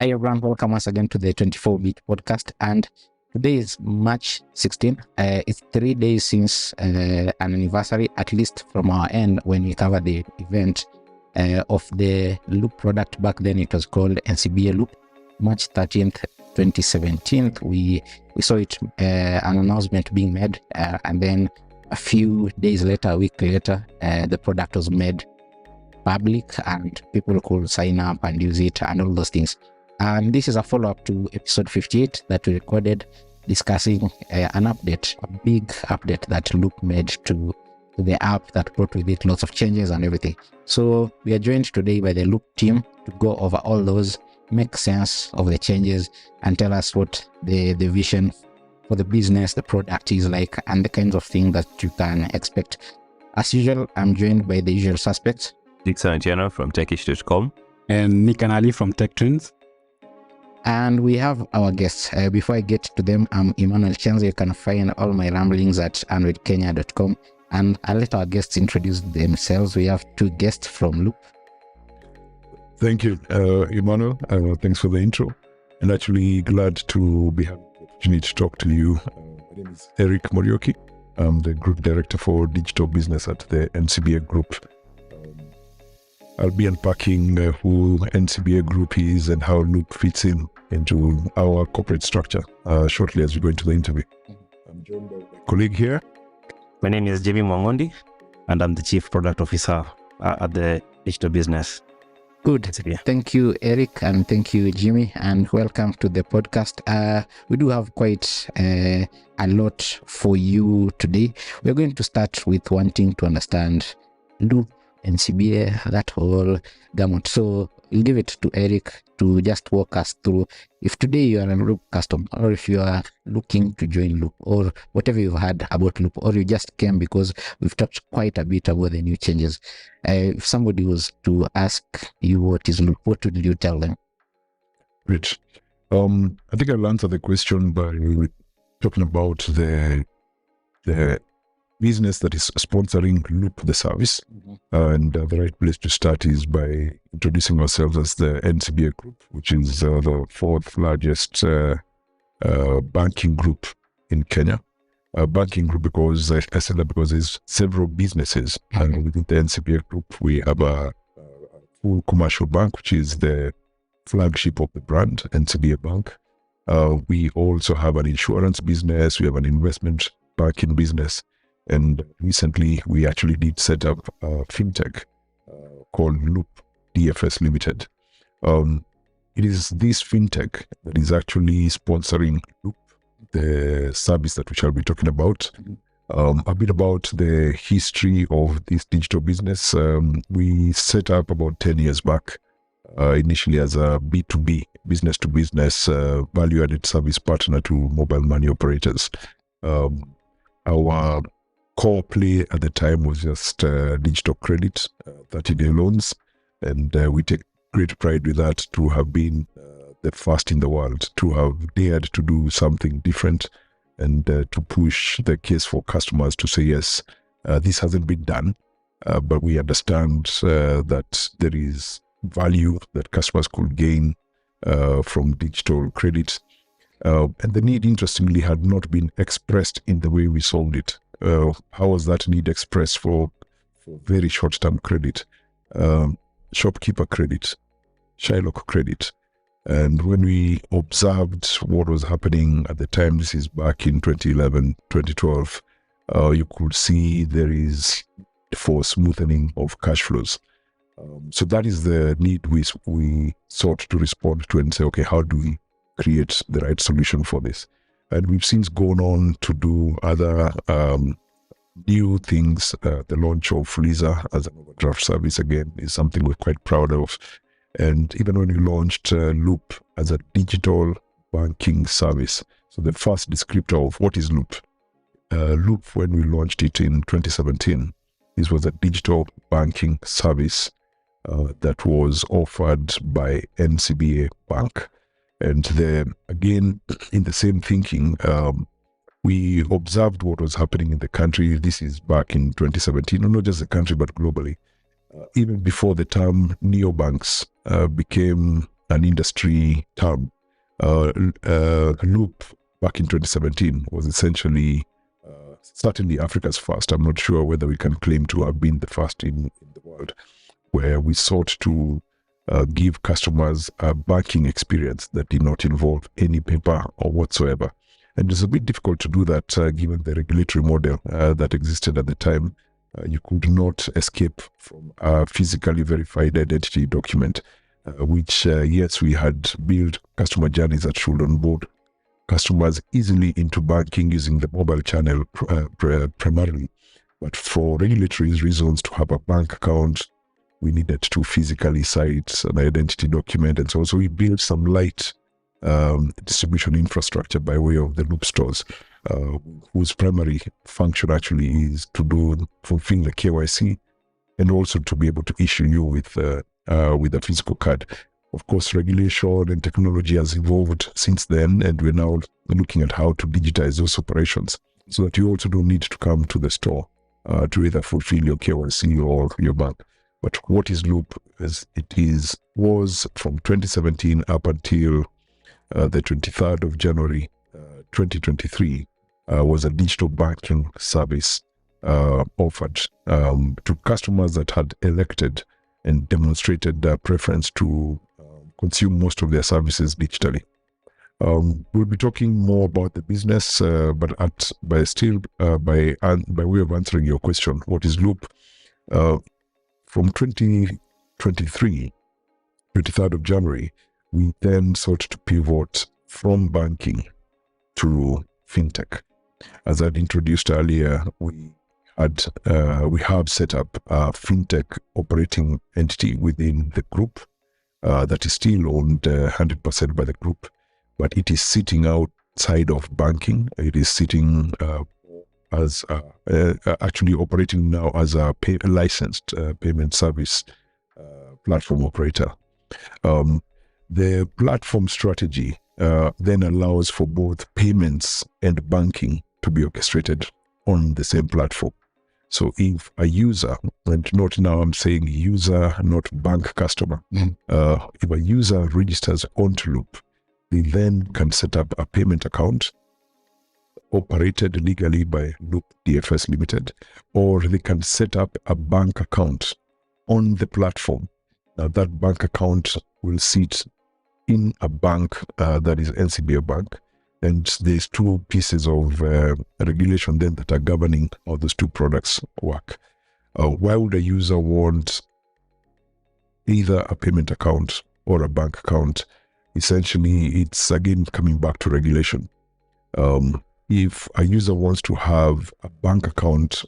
Hi everyone, welcome once again to the 24-bit podcast. And today is March 16. It's 3 days since an anniversary, at least from our end, when we covered the event of the Loop product. Back then it was called NCBA Loop. March 13th, 2017, we saw it, an announcement being made, and then a few days later, a week later, the product was made public and people could sign up and use it and all those things. And this is a follow-up to episode 58 that we recorded discussing an update, a big update that Loop made to the app that brought with it lots of changes and everything. So we are joined today by the Loop team to go over all those, make sense of the changes, and tell us what the vision for the business, the product is like, and the kinds of things that you can expect. As usual, I'm joined by the usual suspects. Dixon Atieno from techish.com. And Nick and Ali from Tech Trends. And we have our guests. Before I get to them, I'm Emmanuel Chenzo. You can find all my ramblings at androidkenya.com. And I'll let our guests introduce themselves. We have two guests from Loop. Thank you, Emmanuel. Thanks for the intro. And actually glad to be having the opportunity to talk to you. My name is Eric Morioki. I'm the Group Director for Digital Business at the NCBA Group. I'll be unpacking who NCBA Group is and how Loop fits into our corporate structure shortly as we go into the interview. I'm joined by my colleague here. My name is Jimmy Mwangondi, and I'm the Chief Product Officer at the Digital Business. Good. Thank you, Eric, and thank you, Jimmy, and welcome to the podcast. We do have quite a lot for you today. We're going to start with wanting to understand Loop, NCBA, that whole gamut. So we'll give it to Eric to just walk us through. If today you are a Loop customer, or if you are looking to join Loop, or whatever you've heard about Loop, or you just came because we've talked quite a bit about the new changes. If somebody was to ask you what is Loop, what would you tell them? Rich. I think I'll answer the question by talking about the business that is sponsoring Loop, the service. And the right place to start is by introducing ourselves as the NCBA Group, which is the fourth largest banking group in Kenya. Banking group because I said that because there's several businesses. And within the NCBA Group, we have a full commercial bank, which is the flagship of the brand, NCBA Bank. We also have an insurance business. We have an investment banking business. And recently, we actually did set up a fintech called Loop DFS Limited. It is this fintech that is actually sponsoring Loop, the service that we shall be talking about. A bit about the history of this digital business. We set up about 10 years back, initially as a B2B, business-to-business, value-added service partner to mobile money operators. Our core play at the time was just digital credit, 30-day loans, and we take great pride with that to have been the first in the world to have dared to do something different and to push the case for customers to say, yes, this hasn't been done, but we understand that there is value that customers could gain from digital credit. And the need, interestingly, had not been expressed in the way we solved it. How was that need expressed for very short-term credit, shopkeeper credit, Shylock credit? And when we observed what was happening at the time, this is back in 2011, 2012, you could see there is for smoothening of cash flows. So that is the need we sought to respond to and say, okay, how do we create the right solution for this? And we've since gone on to do other new things. The launch of Lisa as an overdraft service, again, is something we're quite proud of. And even when we launched Loop as a digital banking service, so the first descriptor of what is Loop. Loop, when we launched it in 2017, this was a digital banking service that was offered by NCBA Bank. And then again, in the same thinking, we observed what was happening in the country. This is back in 2017, not just the country, but globally. Even before the term neobanks became an industry term. Loop back in 2017 was essentially certainly Africa's first. I'm not sure whether we can claim to have been the first in the world, where we sought to give customers a banking experience that did not involve any paper or whatsoever. And it's a bit difficult to do that given the regulatory model that existed at the time. You could not escape from a physically verified identity document, which, yes, we had built customer journeys that should onboard customers easily into banking using the mobile channel primarily. But for regulatory reasons, to have a bank account, we needed to physically cite an identity document. And so we built some light distribution infrastructure by way of the Loop stores, whose primary function actually is to fulfill the KYC and also to be able to issue you with a physical card. Of course, regulation and technology has evolved since then, and we're now looking at how to digitize those operations so that you also don't need to come to the store to either fulfill your KYC or your bank. But what is Loop was from 2017 up until the 23rd of January 2023 was a digital banking service offered to customers that had elected and demonstrated their preference to consume most of their services digitally. We'll be talking more about the business, but by way of answering your question, what is Loop? From 2023, 23rd of January, we then sought to pivot from banking to fintech. As I'd introduced earlier, we have set up a fintech operating entity within the group that is still owned 100% by the group, but it is sitting outside of banking. It is sitting as actually operating now as a licensed payment service platform operator. The platform strategy then allows for both payments and banking to be orchestrated on the same platform. So if a user, and note now I'm saying user, not bank customer, if a user registers onto Loop, they then can set up a payment account operated legally by Loop DFS Limited, or they can set up a bank account on the platform. Now that bank account will sit in a bank that is NCBA Bank, and there's two pieces of regulation then that are governing how those two products work. Why would a user want either a payment account or a bank account? Essentially, it's again coming back to regulation. If a user wants to have a bank account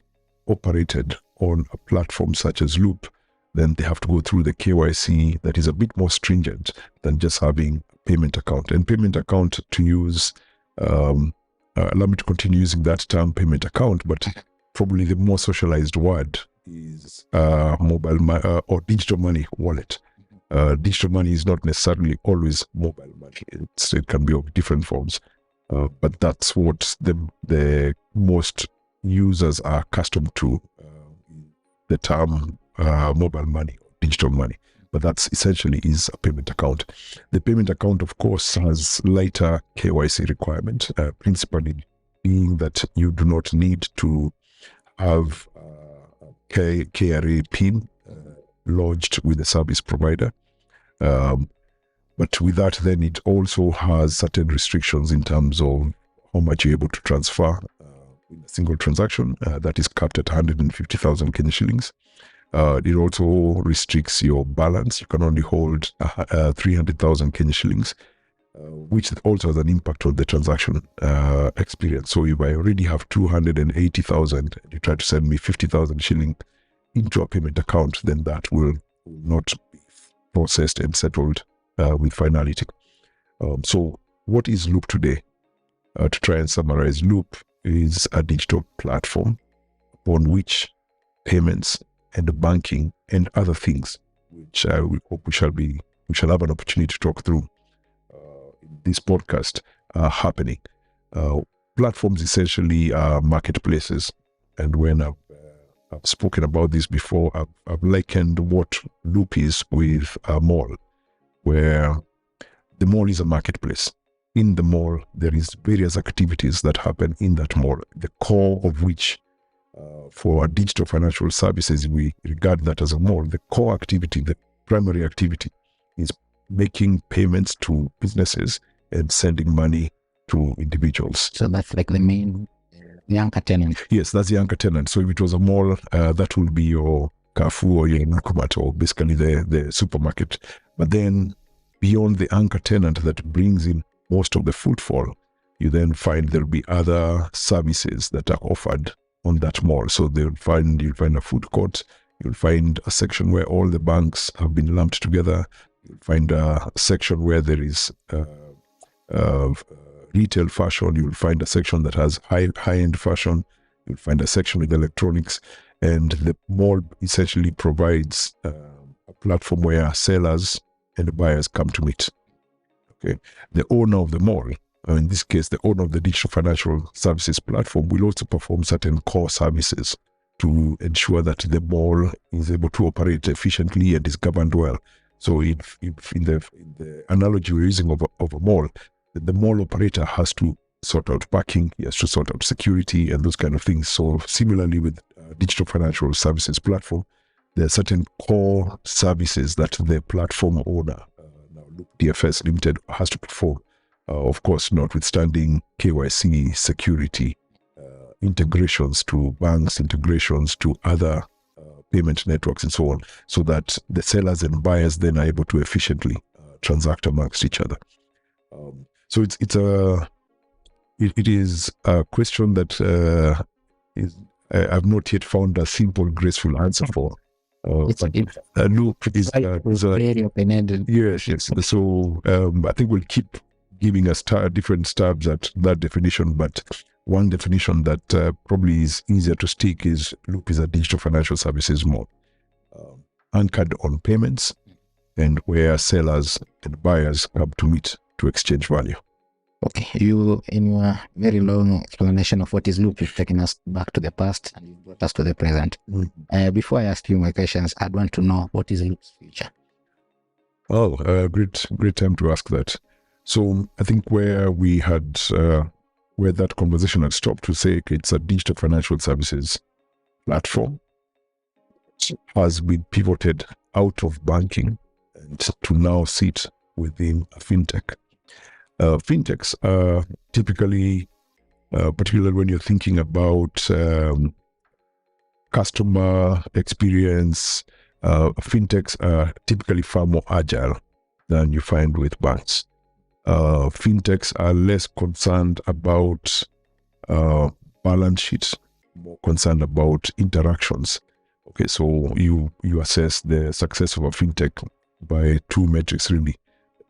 operated on a platform such as Loop, then they have to go through the KYC that is a bit more stringent than just having a payment account. And payment account, to use, allow me to continue using that term, payment account, but probably the more socialized word is mobile or digital money wallet. Digital money is not necessarily always mobile money. It can be of different forms. But that's what the most users are accustomed to, the term mobile money, digital money. But that's essentially is a payment account. The payment account, of course, has lighter KYC requirement, principally being that you do not need to have KRA PIN lodged with the service provider. But with that, then it also has certain restrictions in terms of how much you're able to transfer in a single transaction. That is capped at 150,000 Kenya shillings. It also restricts your balance. You can only hold 300,000 Kenya shillings, which also has an impact on the transaction experience. So if I already have 280,000, you try to send me 50,000 shilling into a payment account, then that will not be processed and settled with finality. So what is Loop today? To try and summarize, Loop is a digital platform upon which payments and banking and other things, which I hope we shall have an opportunity to talk through in this podcast, are happening. Platforms essentially are marketplaces, and when I've spoken about this before, I've likened what Loop is with a mall, where the mall is a marketplace. In the mall, there is various activities that happen in that mall, the core of which, for our digital financial services, we regard that as a mall. The core activity, the primary activity, is making payments to businesses and sending money to individuals. So that's like the anchor tenant. Yes, that's the anchor tenant. So if it was a mall, that will be your Carrefour or your Nakumatt, or basically the supermarket. But then beyond the anchor tenant that brings in most of the footfall, you then find there'll be other services that are offered on that mall. So you'll find a food court, you'll find a section where all the banks have been lumped together, you'll find a section where there is retail fashion, you'll find a section that has high-end fashion, you'll find a section with electronics, and the mall essentially provides a platform where sellers and buyers come to meet. Okay, the owner of the mall, in this case, the owner of the digital financial services platform, will also perform certain core services to ensure that the mall is able to operate efficiently and is governed well. So if in the analogy we're using of a mall, the mall operator has to sort out parking, he has to sort out security and those kind of things. So similarly with digital financial services platform, there are certain core services that the platform owner, now Loop DFS Limited, has to perform. Of course, notwithstanding KYC, security, integrations to banks, integrations to other payment networks and so on, so that the sellers and buyers then are able to efficiently transact amongst each other. So it is a question that I've not yet found a simple, graceful answer for. Loop is very open-ended. Yes. So I think we'll keep giving us different stabs at that definition, but one definition that probably is easier to stick is Loop is a digital financial services mall, anchored on payments and where sellers and buyers come to meet to exchange value. Okay, you, in your very long explanation of what is Loop, you've taken us back to the past and you've brought us to the present. Before I ask you my questions, I'd want to know, what is Loop's future? Oh, great time to ask that. So I think where we had, where that conversation had stopped, to say it's a digital financial services platform, has been pivoted out of banking and to now sit within a fintech. Fintechs are typically, particularly when you're thinking about customer experience, fintechs are typically far more agile than you find with banks. Fintechs are less concerned about balance sheets, more concerned about interactions. Okay, so you assess the success of a fintech by two metrics really: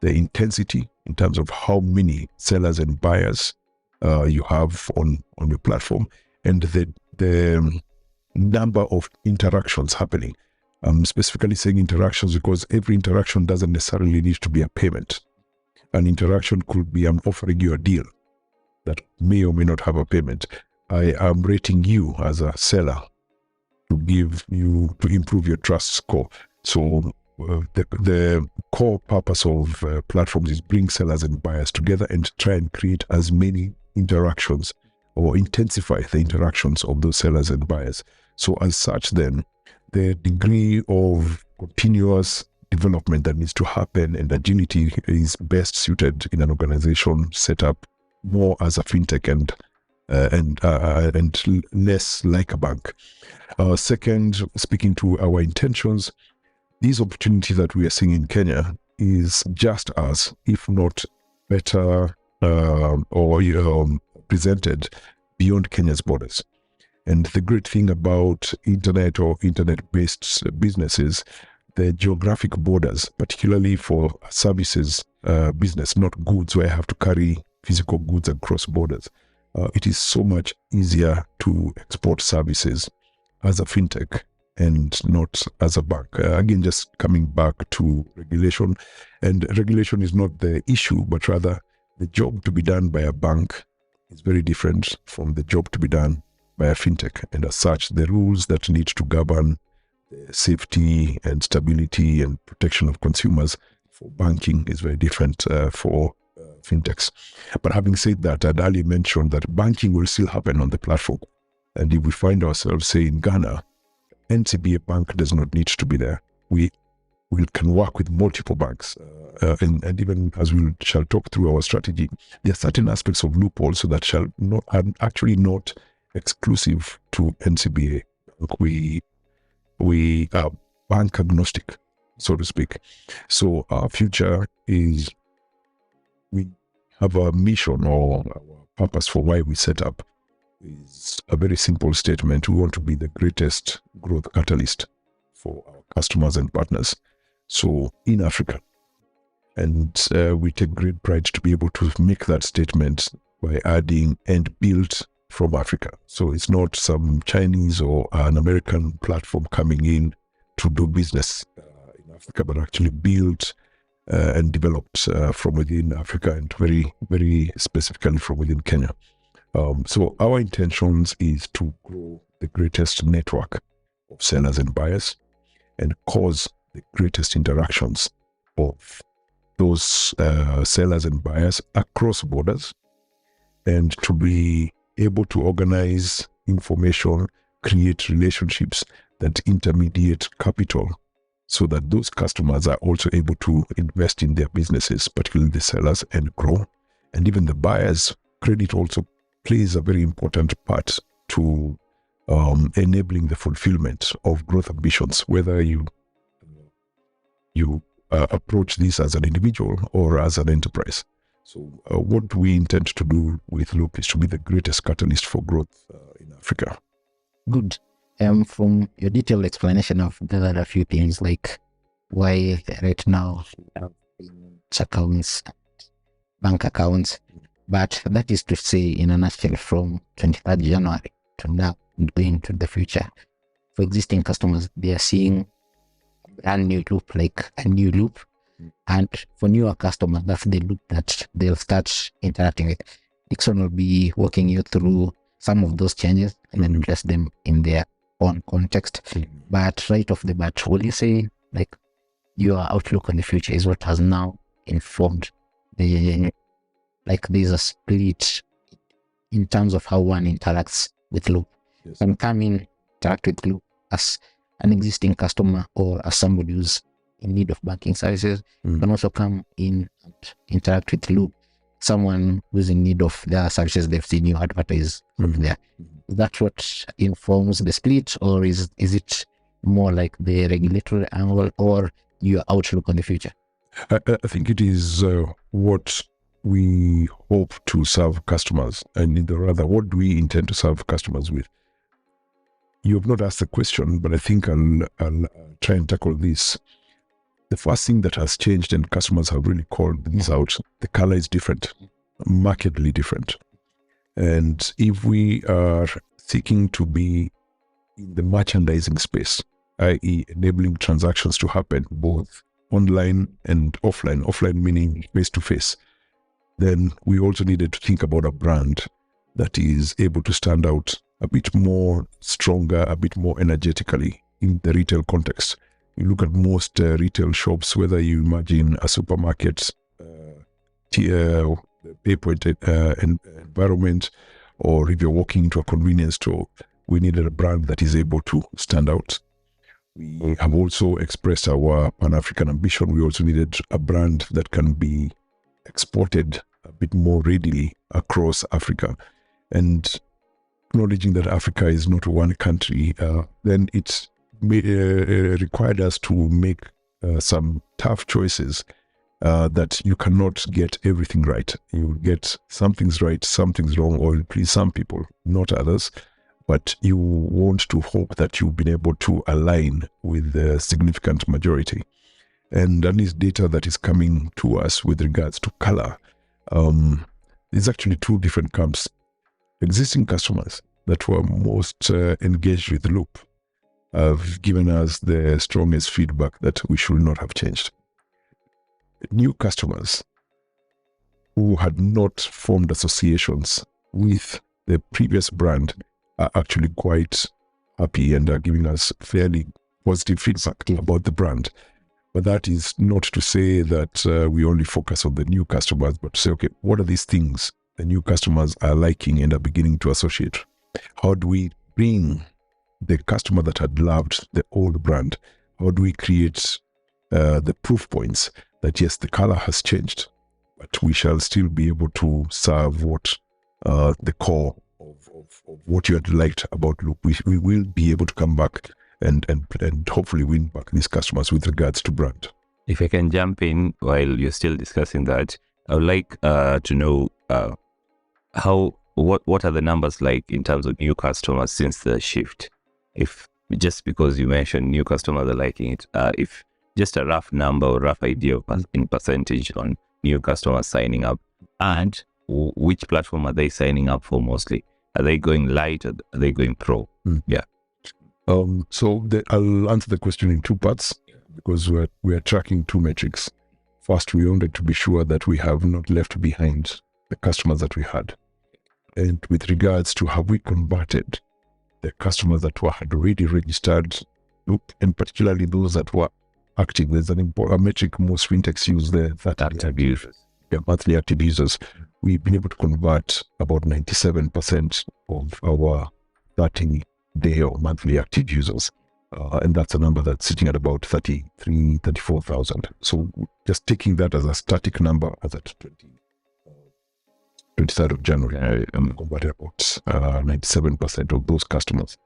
the intensity in terms of how many sellers and buyers you have on your platform, and the number of interactions happening. I'm specifically saying interactions because every interaction doesn't necessarily need to be a payment. An interaction could be, I'm offering you a deal that may or may not have a payment. I am rating you as a seller to improve your trust score. So the core purpose of platforms is bring sellers and buyers together and try and create as many interactions or intensify the interactions of those sellers and buyers. So as such then, the degree of continuous development that needs to happen and agility is best suited in an organization set up more as a fintech and less like a bank. Second, speaking to our intentions, these opportunities that we are seeing in Kenya is just as, if not better, presented beyond Kenya's borders. And the great thing about internet or internet-based businesses, the geographic borders, particularly for services business, not goods where I have to carry physical goods across borders. It is so much easier to export services as a fintech and not as a bank. Again, just coming back to regulation, and regulation is not the issue, but rather the job to be done by a bank is very different from the job to be done by a fintech. And as such, the rules that need to govern the safety and stability and protection of consumers for banking, is very different for fintechs. But having said that, I'd earlier mentioned that banking will still happen on the platform. And if we find ourselves, say, in Ghana, NCBA Bank does not need to be there. We can work with multiple banks. And even as we shall talk through our strategy, there are certain aspects of Loop also that are actually not exclusive to NCBA. We are bank agnostic, so to speak. So our future is, we have a mission, or our purpose for why we set up is a very simple statement. We want to be the greatest growth catalyst for our customers and partners. So in Africa. And we take great pride to be able to make that statement by adding "and built from Africa." So it's not some Chinese or an American platform coming in to do business in Africa, but actually built and developed from within Africa, and very, very specifically from within Kenya. So our intentions is to grow the greatest network of sellers and buyers and cause the greatest interactions of those sellers and buyers across borders, and to be able to organize information, create relationships that intermediate capital, so that those customers are also able to invest in their businesses, particularly the sellers, and grow. And even the buyers, credit also plays a very important part to enabling the fulfillment of growth ambitions, whether you approach this as an individual or as an enterprise. So what we intend to do with Loop is to be the greatest catalyst for growth in Africa. Good. From your detailed explanation, I've gathered a few things, like why right now we have payments accounts, bank accounts. But that is to say, in a nutshell, from 23rd January to now, going to the future, for existing customers, they are seeing a brand new loop, like a new loop. And for newer customers, that's the loop that they'll start interacting with. Dixon will be walking you through some of those changes and then address them in their own context. But right off the bat, will you say, like, your outlook on the future is what has now informed the, like, there's a split in terms of how one interacts with Loop? Yes. Can come in, interact with Loop as an existing customer or as somebody who's in need of banking services. Can also come in and interact with Loop, someone who's in need of their services they've seen you advertise there. Is that what informs the split, or is it more like the regulatory angle or your outlook on the future? I think it is what we hope to serve customers, and rather, what do we intend to serve customers with? You have not asked the question, but I think I'll try and tackle this. The first thing that has changed, and customers have really called this out, the color is different, markedly different. And if we are seeking to be in the merchandising space, i.e. enabling transactions to happen both online and offline meaning face-to-face, then we also needed to think about a brand that is able to stand out a bit more stronger, a bit more energetically in the retail context. You look at most retail shops, whether you imagine a supermarket, PayPoint environment, or if you're walking into a convenience store, we needed a brand that is able to stand out. We have also expressed our Pan-African ambition. We also needed a brand that can be exported a bit more readily across Africa. And acknowledging that Africa is not one country, then it required us to make some tough choices that you cannot get everything right. You get some things right, some things wrong, or you'll please some people, not others. But you want to hope that you've been able to align with the significant majority. And that is data that is coming to us with regards to color. There's actually two different camps. Existing customers that were most engaged with Loop have given us the strongest feedback that we should not have changed. New customers who had not formed associations with the previous brand are actually quite happy and are giving us fairly positive feedback about the brand. But that is not to say that we only focus on the new customers, but to say, okay, what are these things the new customers are liking and are beginning to associate? How do we bring the customer that had loved the old brand? How do we create the proof points that yes, the color has changed, but we shall still be able to serve what the core of what you had liked about Loop. We will be able to come back and hopefully win back these customers with regards to brand. If I can jump in while you're still discussing that, I would like to know what are the numbers like in terms of new customers since the shift? If just because you mentioned new customers are liking it, if just a rough number or rough idea in percentage on new customers signing up, and which platform are they signing up for mostly? Are they going light or are they going pro? Yeah. So I'll answer the question in two parts because we're tracking two metrics. First, we wanted to be sure that we have not left behind the customers that we had. And with regards to have we converted the customers that had already registered, and particularly those that were active. There's an important metric most fintechs use there, that Active users. Monthly active users. We've been able to convert about 97% of our 30-day or monthly active users. And that's a number that's sitting at about 34,000. So just taking that as a static number as at 23rd of January, converted about 97% of those customers.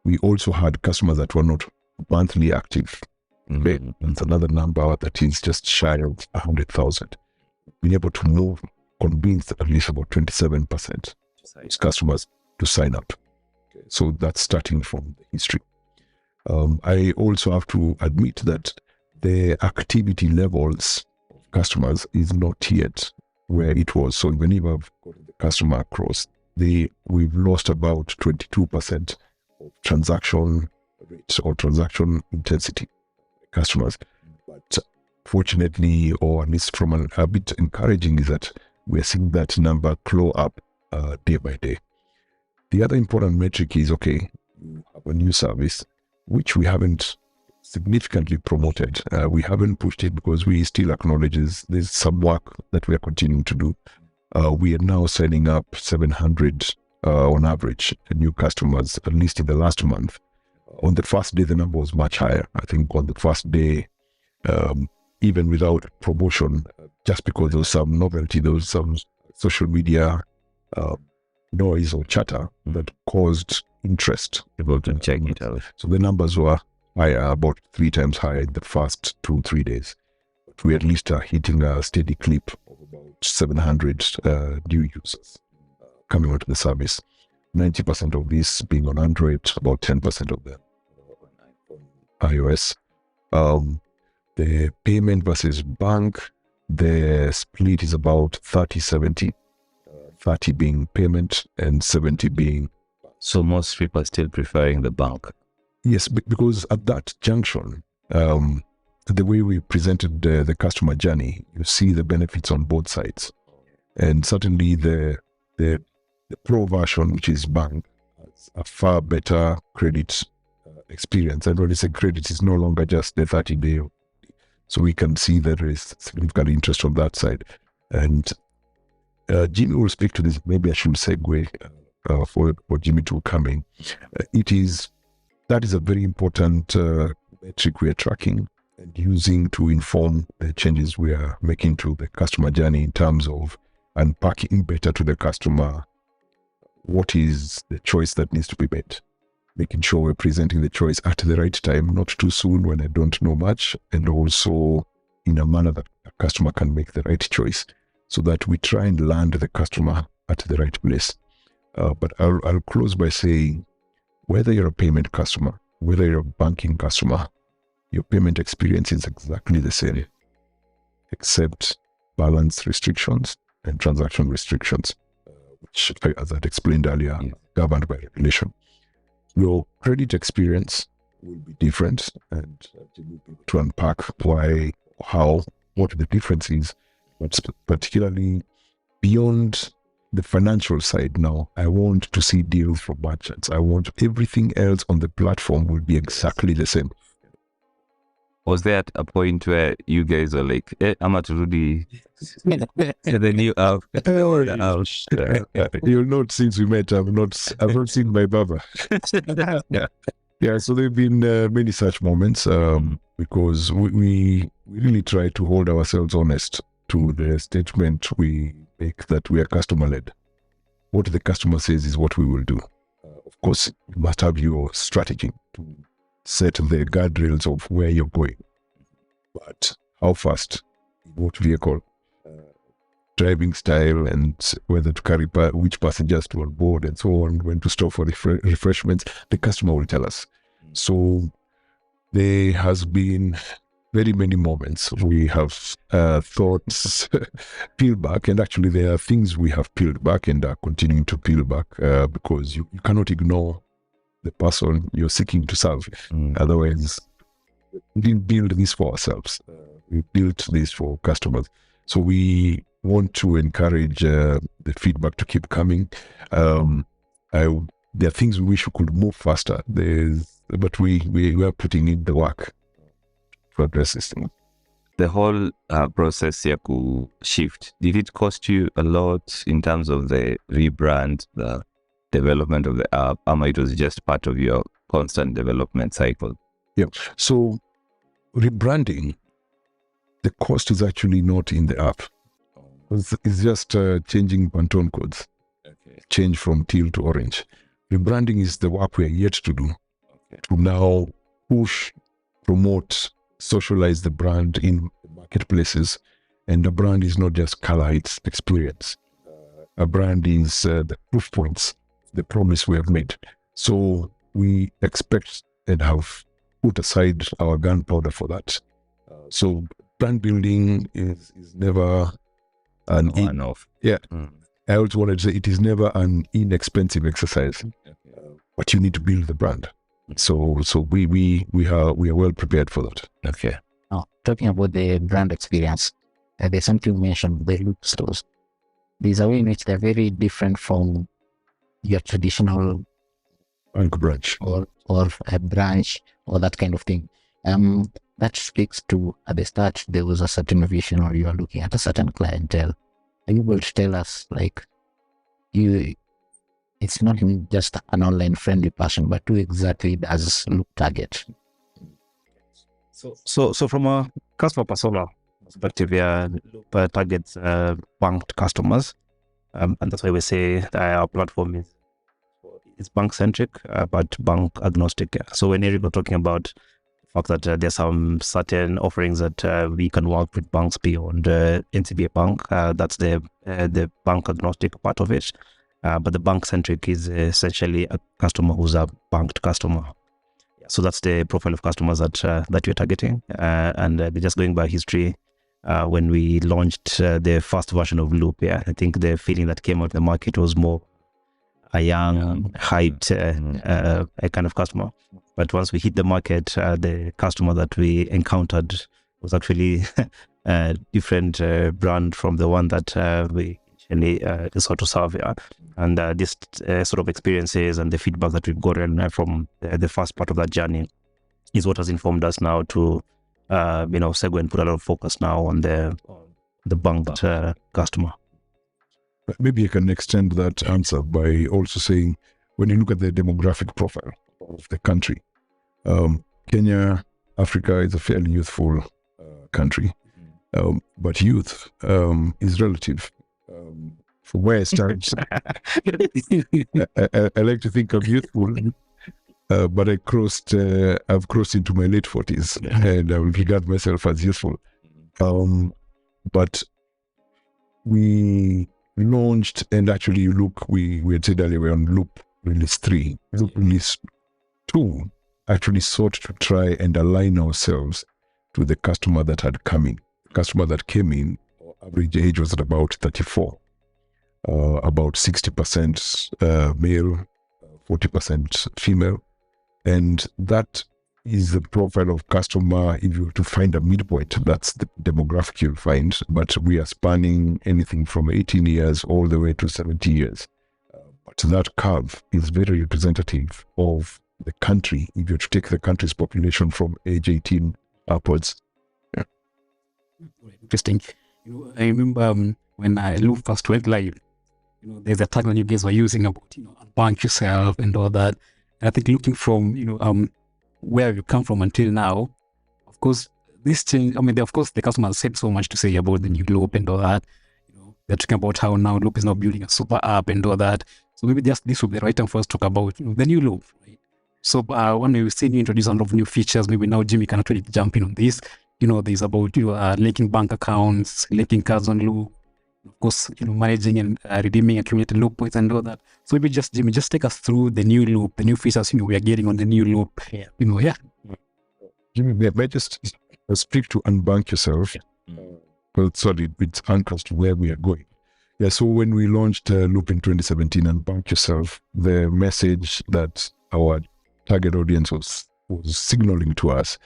We also had customers that were not monthly active. That's another number that is just shy of 100,000. Been able to convince at least about 27% of customers to sign up. So that's starting from the history. I also have to admit that the activity levels of customers is not yet where it was. So even if I've got the customer across, we've lost about 22% of transaction rates or transaction intensity customers. But fortunately, or at least from a bit encouraging, is that we're seeing that number claw up day by day. The other important metric is, okay, you have a new service, which we haven't significantly promoted. We haven't pushed it because we still acknowledge there's some work that we are continuing to do. We are now signing up 700 on average new customers, at least in the last month. On the first day, the number was much higher. I think on the first day, even without promotion, just because there was some novelty, there was some social media noise or chatter that caused interest. People to check it out. So the numbers were higher, about 3 times higher in the first 2-3 days. But we at least are hitting a steady clip of about 700 new users coming onto the service. 90% of this being on Android, about 10% of them on iOS. The payment versus bank, the split is about 30-70. 30 being payment and 70 being... So most people are still preferring the bank. Yes, because at that junction, the way we presented the customer journey, you see the benefits on both sides. And certainly the pro version, which is bank, has a far better credit experience. And when it's a credit, it's no longer just the 30-day. So we can see that there is significant interest on that side. And Jimmy will speak to this. Maybe I should segue for Jimmy to come in. That is a very important metric we are tracking and using to inform the changes we are making to the customer journey in terms of unpacking better to the customer what is the choice that needs to be made. Making sure we're presenting the choice at the right time, not too soon when I don't know much, and also in a manner that a customer can make the right choice so that we try and land the customer at the right place. But I'll close by saying, whether you're a payment customer, whether you're a banking customer, your payment experience is exactly the same, except balance restrictions and transaction restrictions, which, as I'd explained earlier, are governed by regulation. Your credit experience will be different, and to unpack why, how, what the difference is, but particularly beyond the financial side now, I want to see deals from merchants. I want everything else on the platform will be exactly the same. Was there at a point where you guys were like, I'm at Rudy, the new app? You'll note since we met, I've not seen my barber. Yeah, so there've been many such moments because we really try to hold ourselves honest to the statement we make that we are customer led. What the customer says is what we will do. Of course, you must have your strategy to set the guardrails of where you're going. But how fast, what vehicle, driving style, and whether to carry which passengers to on board and so on, when to stop for refreshments, the customer will tell us. So there has been very many moments we have thoughts peeled back, and actually there are things we have peeled back and are continuing to peel back because you cannot ignore the person you're seeking to serve. Otherwise, we didn't build this for ourselves. We built this for customers. So we want to encourage the feedback to keep coming. There are things we wish we could move faster. But we are putting in the work to address this thing. The whole process ya ku shift, did it cost you a lot in terms of the rebrand, the development of the app, or it was just part of your constant development cycle? Yeah. So rebranding, the cost is actually not in the app. It's just changing Pantone codes. Okay. Change from teal to orange. Rebranding is the work we are yet to do. To now push, promote, socialize the brand in marketplaces. And the brand is not just color, it's experience. A brand is the proof points, the promise we have made. So we expect and have put aside our gunpowder for that. So brand building is never an one-off. Yeah. I also wanted to say it is never an inexpensive exercise, but you need to build the brand. So we are well prepared for that. Okay. Now, talking about the brand experience, there's something you mentioned, the loop stores. There's a way in which they're very different from your traditional bank branch or a branch or that kind of thing. That speaks to, at the start, there was a certain vision or you are looking at a certain clientele. Are you able to tell us, like, it's not just an online friendly person, but who exactly does Loop target? So from a customer persona perspective, Loop targets banked customers, and that's why we say that our platform is bank centric, but bank agnostic. So when Eric was talking about the fact that there's some certain offerings that we can work with banks beyond NCBA Bank, that's the bank agnostic part of it. But the bank centric is essentially a customer who's a banked customer. So that's the profile of customers that we're targeting. And just going by history, when we launched the first version of Loop, I think the feeling that came out of the market was more a young, hyped a kind of customer. But once we hit the market, the customer that we encountered was actually a different brand from the one that we sort to serve. And this sort of experiences and the feedback that we've gotten from the first part of that journey is what has informed us now to segue and put a lot of focus now on the banked customer. Maybe I can extend that answer by also saying, when you look at the demographic profile of the country, Kenya, Africa is a fairly youthful country, but youth is relative. From where I start, I like to think I'm youthful, but I've crossed into my late 40s, and I will regard myself as youthful. But we launched, and actually, we had said earlier, we're on Loop Release 3. Loop Release 2 actually sought to try and align ourselves to the customer that had come in. The customer that came in, average age was at about 34. About 60% male, 40% female. And that is the profile of customer. If you were to find a midpoint, that's the demographic you'll find. But we are spanning anything from 18 years all the way to 70 years. But that curve is very representative of the country. If you were to take the country's population from age 18 upwards. Interesting. I remember when I Loop first went live, there's a tagline you guys were using about, unbank yourself and all that. And I think looking from, where you come from until now, of course, this change, of course, the customers said so much to say about the new Loop and all that. They're talking about how now Loop is now building a super app and all that. So maybe just this would be the right time for us to talk about, the new Loop, right? So when we've seen you introduce a lot of new features, maybe now Jimmy can actually jump in on this. There's about linking bank accounts, linking cards on Loop, of course, managing and redeeming accumulated Loop points and all that. So maybe just Jimmy, just take us through the new Loop, the new features we are getting on the new Loop. Yeah. Jimmy, may I just speak to unbank yourself? Well, sorry, it anchors to where we are going. Yeah, so when we launched Loop in 2017, unbank yourself, the message that our target audience was signaling to us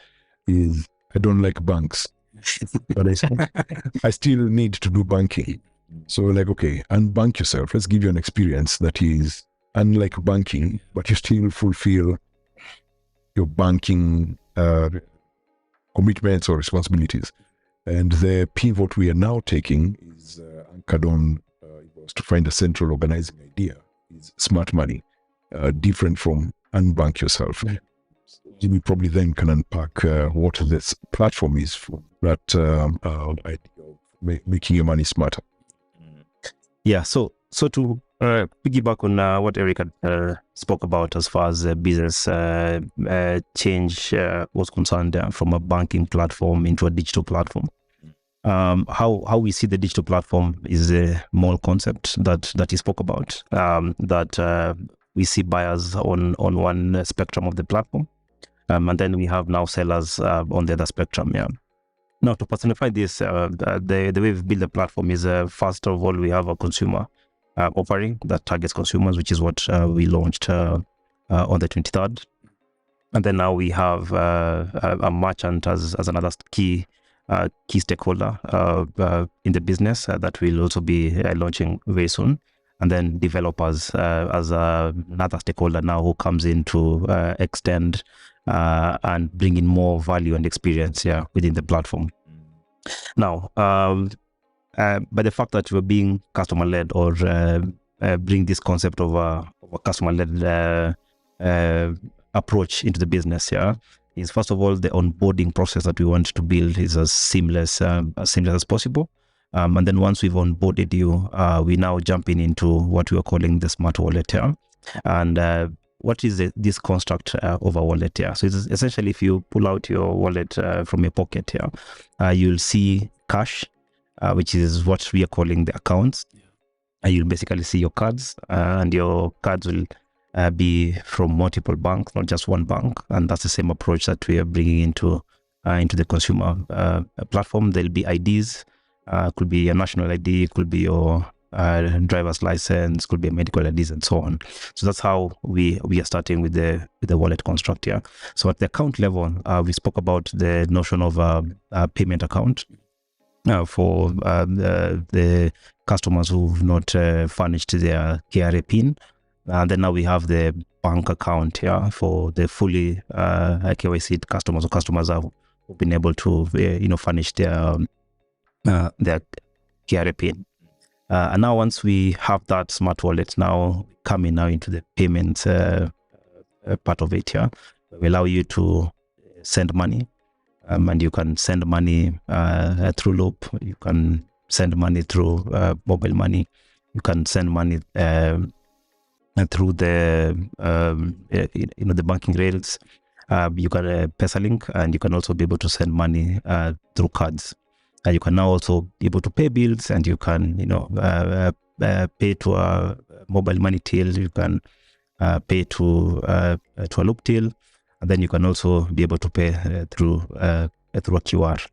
is, I don't like banks, but I still need to do banking. So okay, unbank yourself. Let's give you an experience that is unlike banking, but you still fulfill your banking commitments or responsibilities. And the pivot we are now taking is anchored on to find a central organizing idea is smart money, different from unbank yourself. Jimmy probably then can unpack what this platform is for that idea of making your money smarter. Yeah, so to piggyback on what Eric had spoke about as far as business change was concerned from a banking platform into a digital platform. How we see the digital platform is a mall concept that he spoke about, that we see buyers on one spectrum of the platform, and then we have now sellers on the other spectrum. Yeah. Now, to personify this, the way we've built the platform is, first of all, we have a consumer offering that targets consumers, which is what we launched on the 23rd. And then now we have a merchant as another key stakeholder in the business that will also be launching very soon. And then developers as another stakeholder now who comes in to extend and bring in more value and experience within the platform. Now, by the fact that we're being customer-led or bring this concept of a customer-led approach into the business, is first of all the onboarding process that we want to build is as seamless as possible. And then once we've onboarded you, we now jumping into what we are calling the smart wallet here. And what is this construct of a wallet here? So it's essentially if you pull out your wallet from your pocket here, you'll see cash, which is what we are calling the accounts. You'll basically see your cards, and your cards will be from multiple banks, not just one bank. And that's the same approach that we are bringing into the consumer platform. There'll be IDs, could be a national ID, could be your driver's license, could be a medical IDs, and so on. So that's how we are starting with the wallet construct here. So at the account level, we spoke about the notion of a payment account for the customers who've not furnished their KRA PIN. And then now we have the bank account here for the fully KYC customers or customers who've been able to furnish their KRA PIN. And now once we have that smart wallet, now coming now into the payment part of it here, we allow you to send money, and you can send money through Loop. You can send money through mobile money. You can send money through the the banking rails. You can PesaLink, and you can also be able to send money through cards. You can now also be able to pay bills, and you can pay to a mobile money till. You can pay to a Loop till, and then you can also be able to pay through a QR.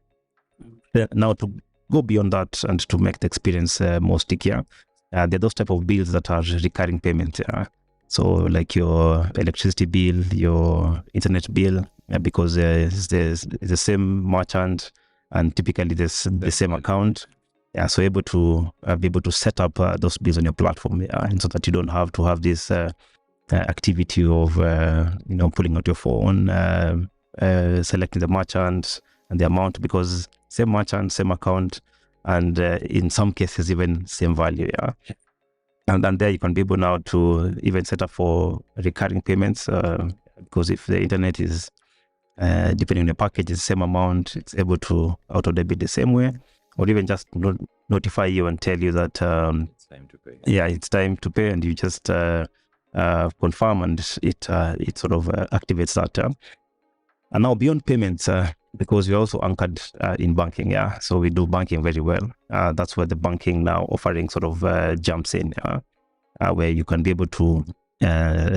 Now, to go beyond that and to make the experience more stickier, there are those type of bills that are recurring payments. So like your electricity bill, your internet bill, because it's the same merchant and typically the same account. So able to be able to set up those bills on your platform, and so that you don't have to have this activity of pulling out your phone, selecting the merchant, the amount, because same merchant, same account, and in some cases even same value. Yeah. And then there you can be able now to even set up for recurring payments, because if the internet is depending on the package, is the same amount, it's able to auto debit the same way, or even just notify you and tell you that It's time to pay. yeah, it's time to pay, and you just confirm, and it sort of activates that. And now beyond payments, because we're also anchored in banking, yeah, so we do banking very well. That's where the banking now offering sort of jumps in, where you can be able to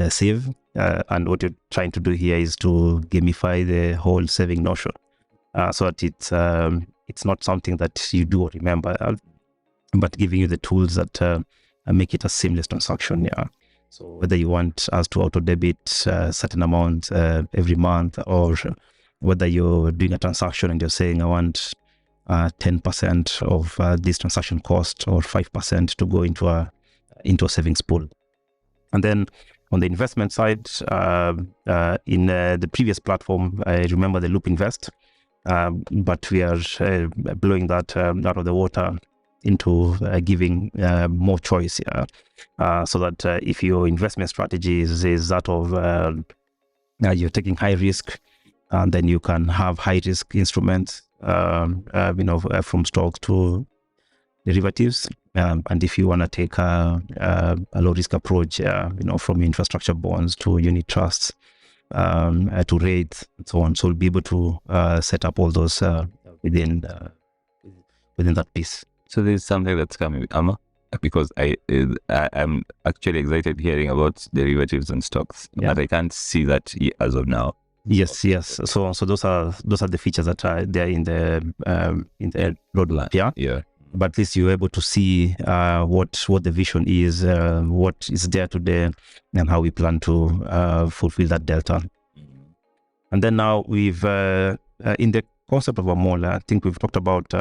save, and what you're trying to do here is to gamify the whole saving notion, so that it's not something that you do or remember, but giving you the tools that make it a seamless transaction. Yeah. So whether you want us to auto debit certain amount every month, or whether you're doing a transaction and you're saying I want 10% of this transaction cost, or 5% to go into a savings pool. And then on the investment side, in the previous platform, I remember the Loop Invest, but we are blowing that out of the water into giving more choice, so that if your investment strategy is that of you're taking high risk, then you can have high risk instruments, from stocks to derivatives, and if you want to take a low risk approach, from infrastructure bonds to unit trusts, to rates and so on, so we'll be able to set up all those within that piece. So there's something that's coming with Amma, because I'm actually excited hearing about derivatives and stocks, but I can't see that as of now. Yes. So those are the features that are there in the roadmap. Yeah. But at least you're able to see what the vision is, what is there today, and how we plan to fulfill that delta. And then now we've in the concept of a mall, I think we've talked about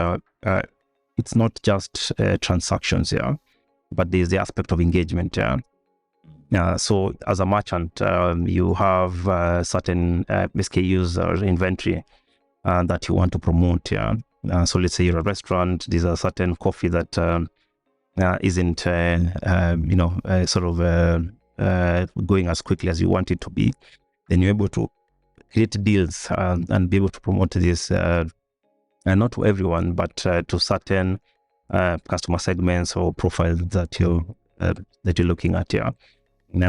it's not just transactions, but there's the aspect of engagement. So as a merchant, you have certain SKUs or inventory that you want to promote. So let's say you're a restaurant, there's a certain coffee that isn't sort of going as quickly as you want it to be. Then you're able to create deals and be able to promote this, not to everyone, but to certain customer segments or profiles that you're looking at.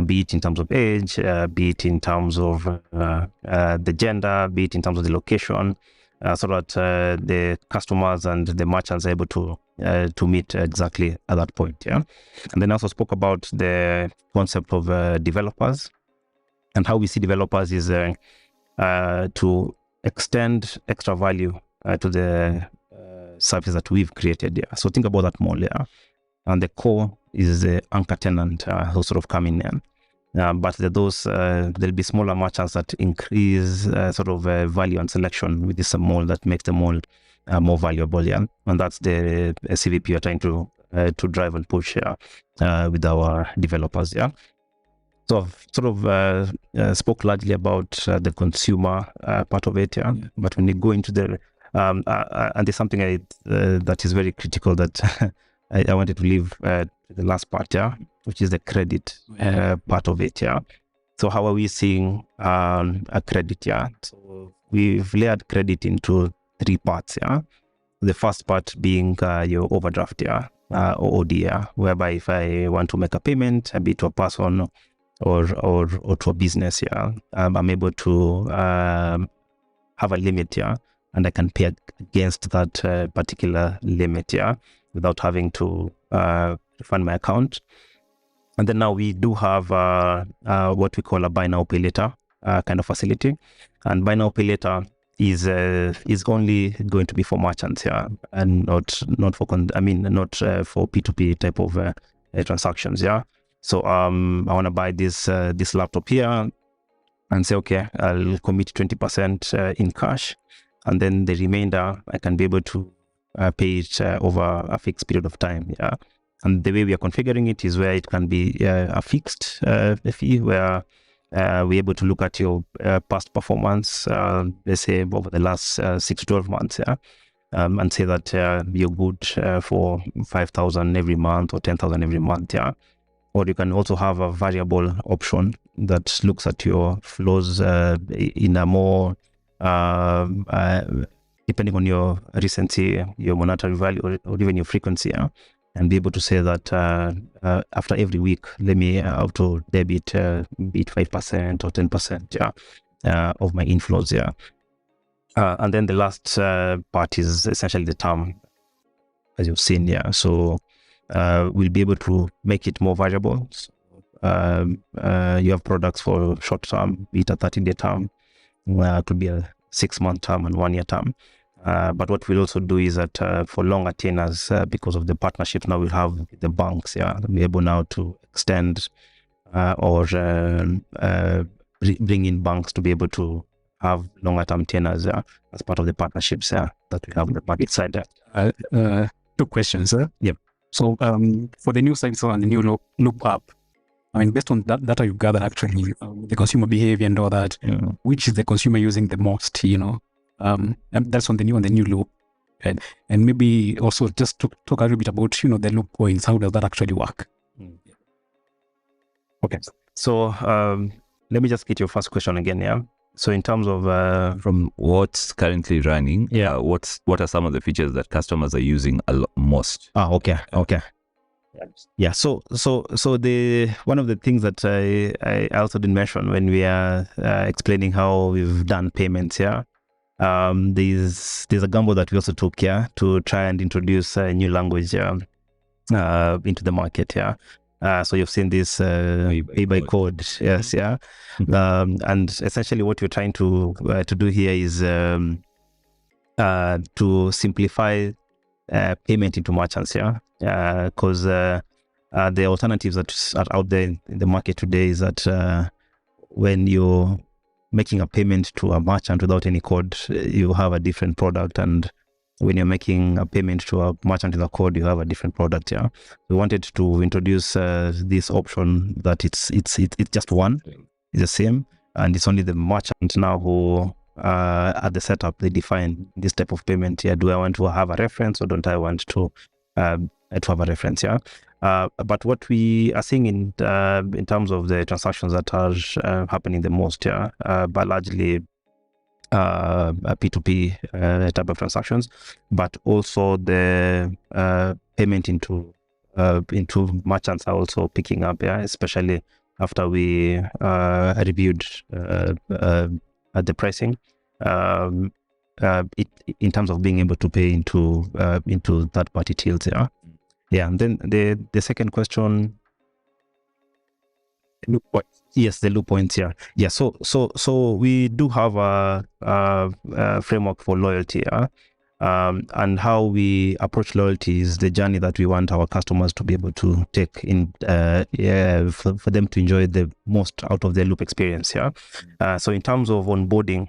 Be it in terms of age, be it in terms of the gender, be it in terms of the location, so that the customers and the merchants are able to meet exactly at that point. And then also spoke about the concept of developers, and how we see developers is to extend extra value to the service that we've created. So think about that more. And the core is the anchor tenant who sort of come in. But there'll be smaller merchants that increase sort of value and selection with this mall that makes the mall more valuable. And that's the CVP you're trying to drive and push with our developers. So I've sort of spoke largely about the consumer part of it. But when you go into the and there's something that is very critical that I wanted to leave the last part, which is the credit part of it. So how are we seeing a credit? So we've layered credit into three parts. The first part being your overdraft, or OD, whereby if I want to make a payment, be it to a person or to a business, I'm able to have a limit, and I can pay against that particular limit, without having to refund my account. And then now we do have what we call a buy now pay later kind of facility, and buy now pay later is only going to be for merchants, and not for for P2P type of transactions. So I want to buy this laptop here and say, okay, I'll commit 20% in cash, and then the remainder I can be able to pay it over a fixed period of time. And the way we are configuring it is where it can be a fixed fee, where we're able to look at your past performance, let's say over the last 6 to 12 months, and say that you're good for 5,000 every month or 10,000 every month, Or you can also have a variable option that looks at your flows in a more depending on your recency, your monetary value, or even your frequency, and be able to say that after every week, let me auto debit be it 5% or 10%, of my inflows, and then the last part is essentially the term, as you've seen, So we'll be able to make it more variable. You have products for short term, be it a 30-day term, it could be a 6-month term and 1-year term. But what we'll also do is that for longer tenors, because of the partnership now we'll have with the banks, we're able now to extend or bring in banks to be able to have longer term tenors as part of the partnerships that we have on the market side. 2 questions. Yep. So for the new service and the new loop app, I mean, based on that data you've gathered, actually, the consumer behavior and all that, which is the consumer using the most, and that's on the new loop. And maybe also just talk a little bit about, the loop points. How does that actually work? Okay. So let me just get your first question again, So in terms of from what's currently running, what are some of the features that customers are using most? Okay. Yeah. So the one of the things that I also didn't mention when we are explaining how we've done payments, there's a gamble that we also took to try and introduce a new language into the market, so you've seen this pay by code, yes, and essentially what we're trying to do here is to simplify payment into merchants, because the alternatives that are out there in the market today is that when you're making a payment to a merchant without any code, you have a different product, and when you're making a payment to a merchant with a code, you have a different product. We wanted to introduce this option that it's just one, it's the same, and it's only the merchant now who at the setup they define this type of payment. Do I want to have a reference or don't I want to have a reference? But what we are seeing in terms of the transactions that are happening the most, but largely P2P type of transactions, but also the payment into merchants are also picking up, especially after we reviewed the pricing in terms of being able to pay into third-party tills. And then the second question. Loop points. Yes, the loop points. So we do have a framework for loyalty, and how we approach loyalty is the journey that we want our customers to be able to take in, for them to enjoy the most out of their loop experience. So in terms of onboarding,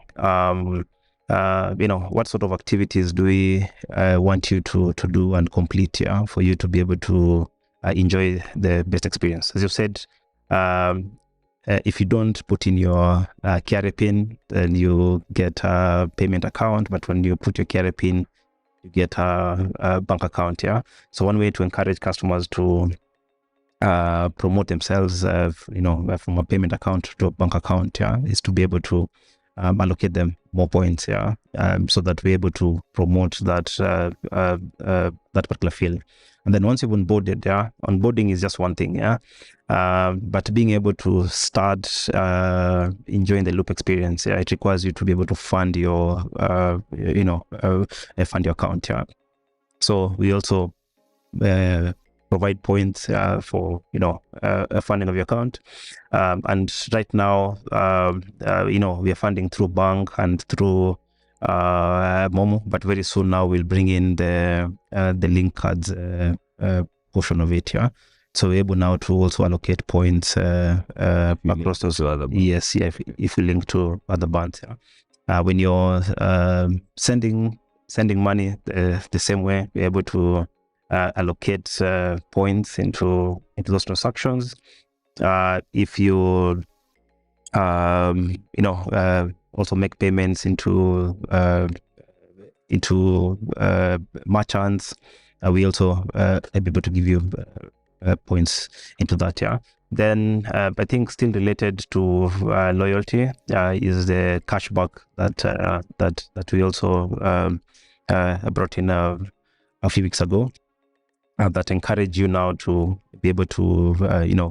what sort of activities do we want you to do and complete, for you to be able to enjoy the best experience? As you said, if you don't put in your KRA PIN, then you get a payment account. But when you put your KRA PIN, you get a bank account. So one way to encourage customers to promote themselves, from a payment account to a bank account, is to be able to allocate them more points, so that we're able to promote that particular field. And then once you've onboarded, onboarding is just one thing, but being able to start enjoying the loop experience, it requires you to be able to fund your, fund your account. So we also provide points for funding of your account, and right now, we are funding through bank and through Momo, but very soon now we'll bring in the link cards portion of it. So we're able now to also allocate points across those other bands. Yes, if you link to other bands. When you're sending money the same way, we're able to allocate points into those transactions. If you also make payments into merchants. We also are able to give you points into that. Yeah. Then I think still related to loyalty is the cashback that we also brought in a few weeks ago. That encourage you now to be able to,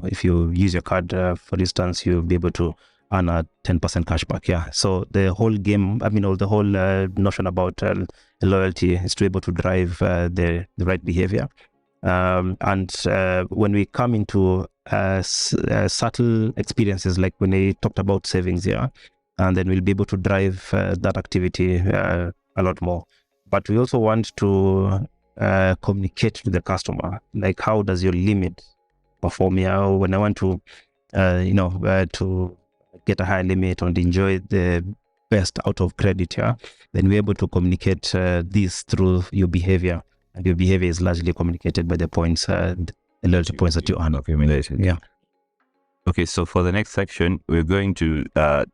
if you use your card, for instance, you'll be able to earn a 10% cashback. Yeah. So the whole game, the whole notion about loyalty is to be able to drive the right behavior. And when we come into subtle experiences, like when we talked about savings, yeah, and then we'll be able to drive that activity a lot more. But we also want to communicate to the customer, like how does your limit perform here? When I want to, to get a higher limit and enjoy the best out of credit, yeah, then we're able to communicate this through your behavior, and your behavior is largely communicated by the points, the loyalty points that you earn. Accumulated. Yeah. Okay, so for the next section, we're going to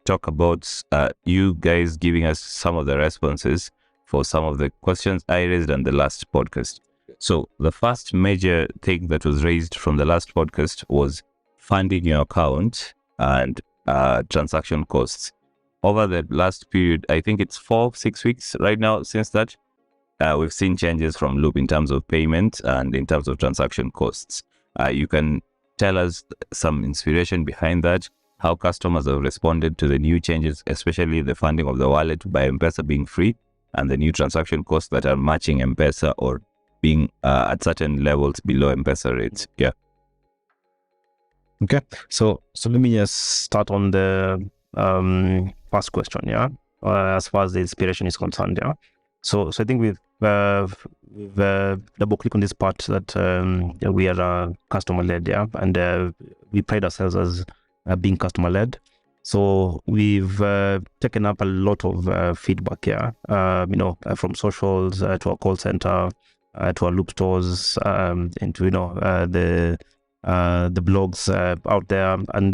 talk about you guys giving us some of the responses for some of the questions I raised on the last podcast. So the first major thing that was raised from the last podcast was funding your account and transaction costs. Over the last period, I think it's 4-6 weeks right now since that, we've seen changes from Loop in terms of payment and in terms of transaction costs. You can tell us some inspiration behind that, how customers have responded to the new changes, especially the funding of the wallet by M-Pesa being free and the new transaction costs that are matching M-Pesa or being at certain levels below M-Pesa rates. Yeah. Okay. So let me just start on the first question. Yeah. As far as the inspiration is concerned. Yeah. So I think we've double click on this part that we are customer led. Yeah. And we pride ourselves as being customer led. So we've taken up a lot of feedback here, from socials to our call center, to our Loop stores, into the blogs out there, and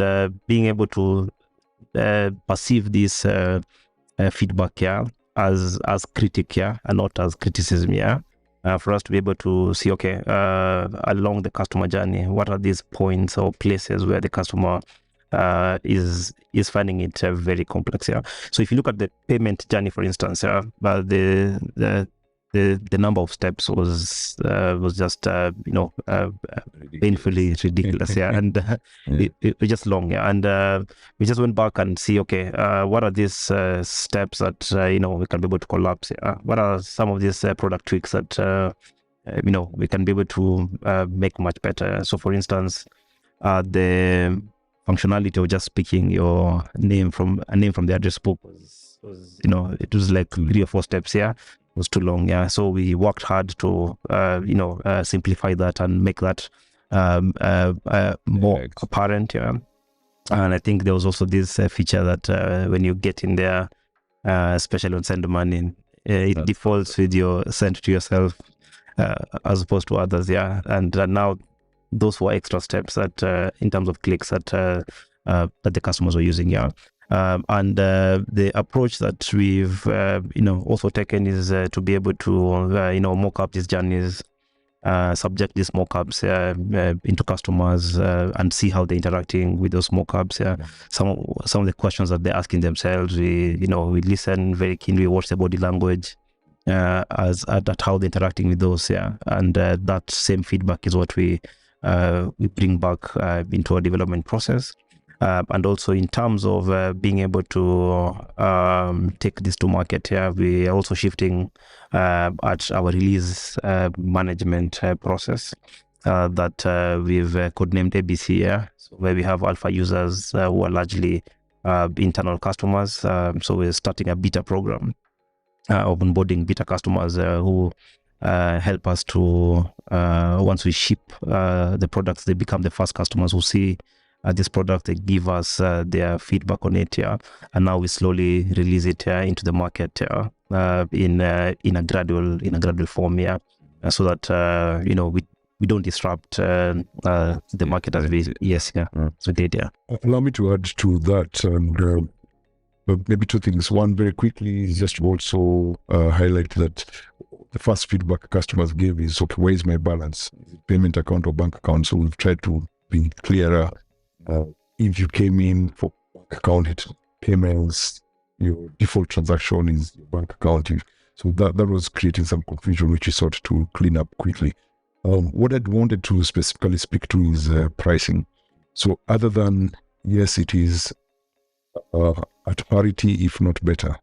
being able to perceive this feedback here as critic here and not as criticism here. For us to be able to see, okay, along the customer journey, what are these points or places where the customer is finding it very complex here. So if you look at the payment journey, for instance, the number of steps was just painfully ridiculous, yeah, and it was just long, yeah, and we just went back and see, okay, what are these steps that we can be able to collapse? What are some of these product tweaks that we can be able to make much better? So, for instance, the functionality of just picking your name from the address book was it was like 3 or 4 steps here. It was too long, yeah. So we worked hard to simplify that and make that more apparent, yeah. And I think there was also this feature that when you get in there, especially on send money, it defaults with your send to yourself as opposed to others, yeah. And now those were extra steps that in terms of clicks that the customers were using, yeah. And the approach that we've also taken is to be able to mock up these journeys, subject these mock-ups into customers and see how they're interacting with those mock-ups. Some of the questions that they're asking themselves, we listen very keenly, watch the body language as at how they're interacting with those, and that same feedback is what we bring back into our development process. And also in terms of being able to take this to market, we are also shifting at our release management process that we've codenamed ABC, so where we have alpha users who are largely internal customers. So we're starting a beta program of onboarding beta customers who help us to, once we ship the products, they become the first customers who see this product. They give us their feedback on it, and now we slowly release it into the market in a gradual form, so that we don't disrupt the market as we so we did. Yeah. Allow me to add to that, and maybe two things. One, very quickly, is just to also highlight that the first feedback customers gave is, okay, where is my balance? Is it payment account or bank account? So we've tried to be clearer. If you came in for bank account payments, your default transaction is your bank account. So that was creating some confusion, which we sought to clean up quickly. What I'd wanted to specifically speak to is pricing. So other than, yes, it is at parity, if not better,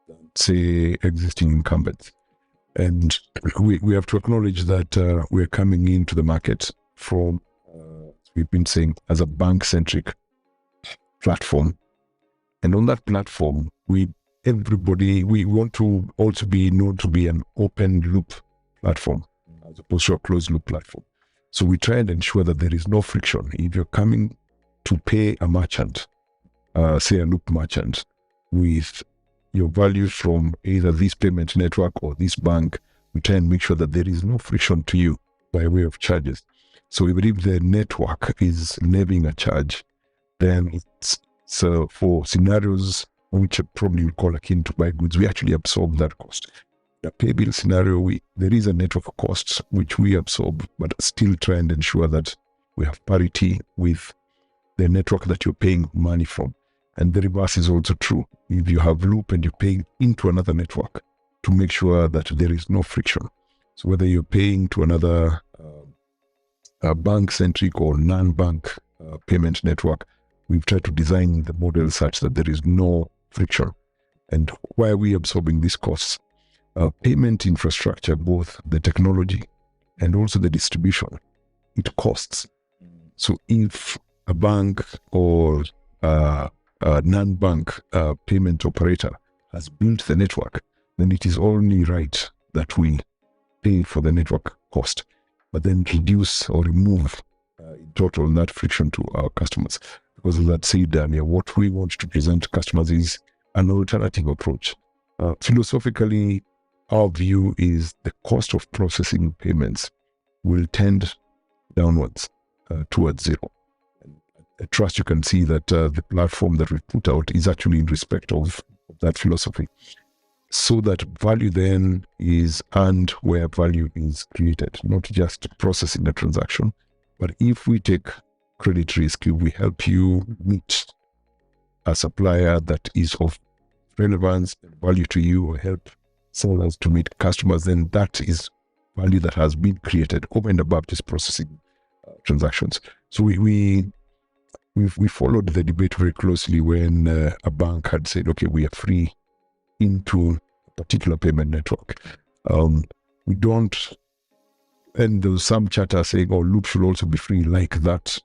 than, say, existing incumbents. And we have to acknowledge that we're coming into the market from, we've been saying, as a bank-centric platform. And on that platform, we want to also be known to be an open loop platform as opposed to a closed loop platform. So we try and ensure that there is no friction. If you're coming to pay a merchant, say a loop merchant, with your value from either this payment network or this bank, we try and make sure that there is no friction to you by way of charges. So if the network is levying a charge, then it's for scenarios which I probably would call akin to buy goods, we actually absorb that cost. In a pay bill scenario, there is a network cost which we absorb, but still try and ensure that we have parity with the network that you're paying money from. And the reverse is also true. If you have loop and you're paying into another network, to make sure that there is no friction. So whether you're paying to another bank-centric or non-bank payment network, we've tried to design the model such that there is no friction. And why are we absorbing these costs? Payment infrastructure, both the technology and also the distribution, it costs. So if a bank or a non-bank payment operator has built the network, then it is only right that we pay for the network cost, but then reduce or remove in total that friction to our customers. Because as that said, Daniel, what we want to present to customers is an alternative approach. Philosophically, our view is the cost of processing payments will tend downwards towards zero. And I trust you can see that the platform that we've put out is actually in respect of that philosophy. So that value then is earned where value is created, not just processing the transaction. But if we take credit risk, if we help you meet a supplier that is of relevance and value to you, or help sellers to meet customers, then that is value that has been created over and above just processing transactions. So we followed the debate very closely when a bank had said, okay, we are free into a particular payment network. We don't, and there was some chatter saying, oh, Loop should also be free like that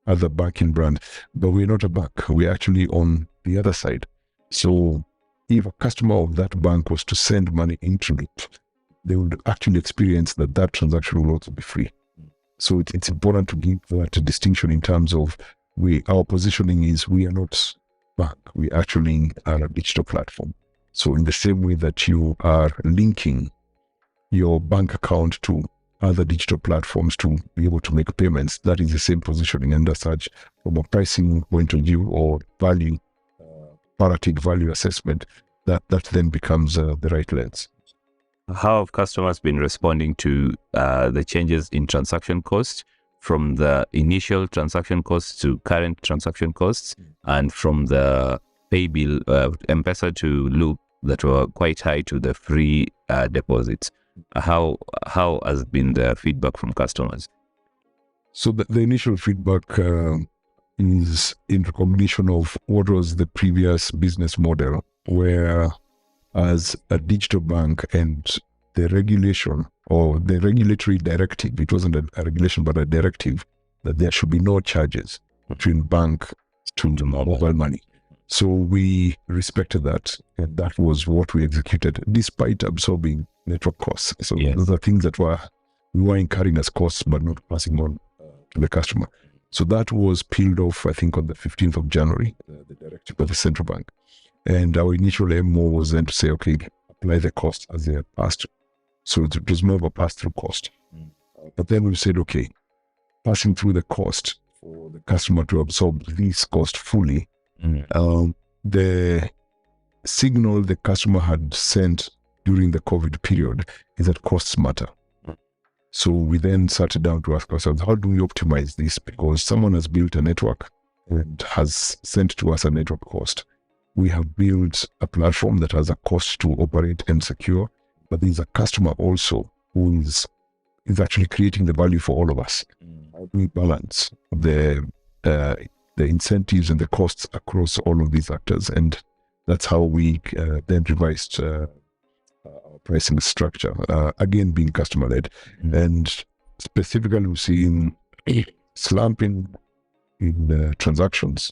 other banking brand, but we're not a bank. We're actually on the other side. So if a customer of that bank was to send money into Loop, they would actually experience that transaction will also be free. So it's important to give that distinction in terms of our positioning is we are not bank. We actually are a digital platform. So in the same way that you are linking your bank account to other digital platforms to be able to make payments, that is the same positioning. And as such, from a pricing point of view or value, comparative value assessment, that then becomes the right lens. How have customers been responding to the changes in transaction costs, from the initial transaction costs to current transaction costs, and from the pay bill M-Pesa to Loop that were quite high to the free deposits? How has been the feedback from customers? So the initial feedback is in recognition of what was the previous business model, where as a digital bank and the regulation or the regulatory directive, it wasn't a regulation but a directive, that there should be no charges between bank to mobile money. So we respected that, and that was what we executed, despite absorbing network costs. So those are things that we were incurring as costs, but not passing on to the customer. So that was peeled off, I think, on the 15th of January, the directive by the central bank. And our initial MO was then to say, okay, apply the cost as they are passed. So it was more of a pass-through cost. But then we said, okay, passing through the cost for the customer to absorb this cost fully, the signal the customer had sent during the COVID period is that costs matter. So we then sat down to ask ourselves, how do we optimize this? Because someone has built a network and has sent to us a network cost. We have built a platform that has a cost to operate and secure, but there's a customer also who is actually creating the value for all of us. How do we balance the incentives and the costs across all of these actors? And that's how we then revised our pricing structure, again being customer-led. And specifically, we've seen slump in transactions.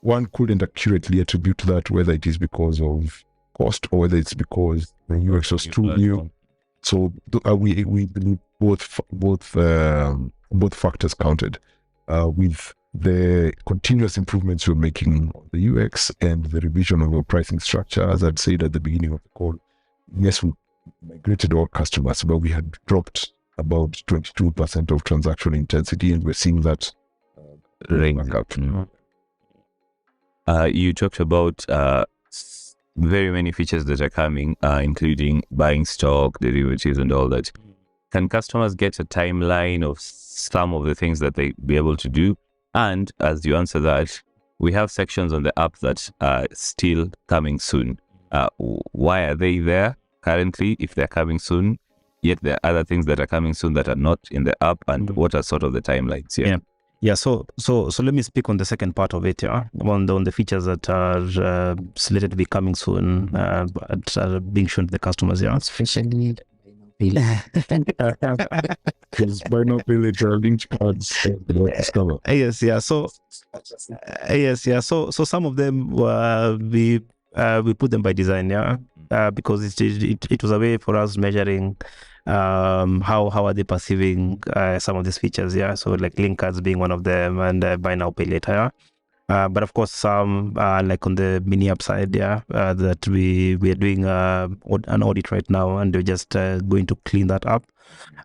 One couldn't accurately attribute that, whether it is because of cost or whether it's because the UX was too new. So we believe both factors counted. With the continuous improvements we're making on the UX and the revision of our pricing structure, as I'd said at the beginning of the call, yes, we migrated all customers, but we had dropped about 22% of transaction intensity, and we're seeing that back up. You talked about very many features that are coming, including buying stock, derivatives, and all that. Can customers get a timeline of some of the things that they be able to do? And as you answer that, we have sections on the app that are still coming soon. Why are they there currently if they're coming soon? Yet there are other things that are coming soon that are not in the app, and what are sort of the timelines here? Yeah, so let me speak on the second part of it, on the features that are slated to be coming soon, but are being shown to the customers, Especially Because buy now, pay later, link cards, discover. So some of them we put them by design, because it was a way for us measuring how are they perceiving some of these features, so like link cards being one of them, and buy now, pay later, but of course some like on the mini app side, that we are doing an audit right now, and we're just going to clean that up.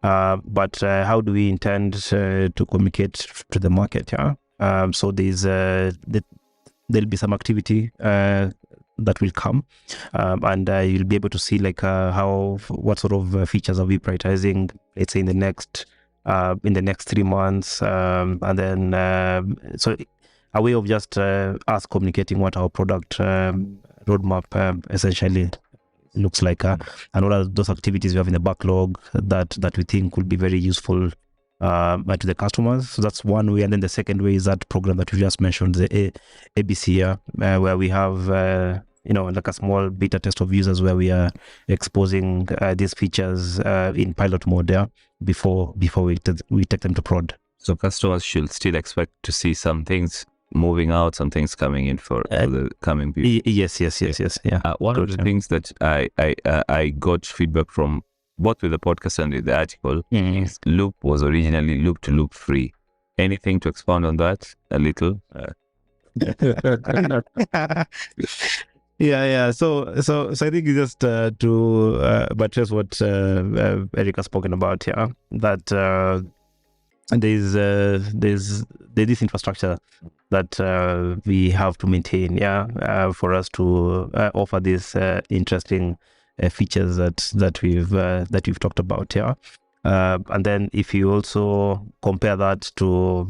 But how do we intend to communicate to the market? So there'll be some activity that will come, and you'll be able to see like what sort of features are we prioritizing, let's say in the next 3 months, and then so a way of just us communicating what our product roadmap essentially looks like, and what are those activities we have in the backlog that we think will be very useful to the customers. So that's one way. And then the second way is that program that we just mentioned, the ABC, where we have like a small beta test of users where we are exposing these features in pilot mode before we take them to prod. So customers should still expect to see some things moving out, some things coming in for the coming period. Yes. One of the things that I got feedback from both with the podcast and with the article is Loop was originally Loop to Loop free. Anything to expound on that a little? So I think just to buttress what Eric has spoken about here, that there's this infrastructure that we have to maintain, for us to offer these interesting features that we've talked about, and then if you also compare that to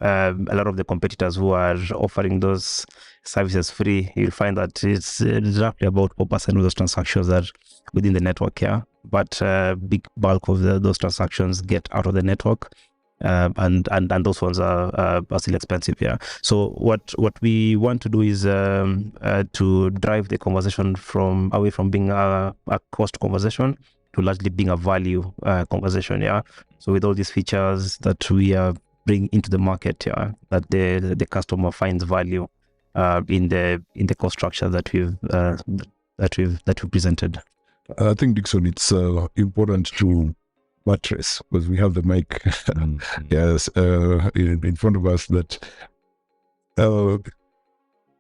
a lot of the competitors who are offering those services free, you'll find that it's roughly about 4% of those transactions are within the network, but big bulk of those transactions get out of the network, and those ones are still expensive. So what we want to do is to drive the conversation away from being a cost conversation to largely being a value conversation. So with all these features that we are bringing into the market, that the customer finds value in the cost structure that we've presented. I think, Dixon, it's important to buttress, because we have the mic in front of us, that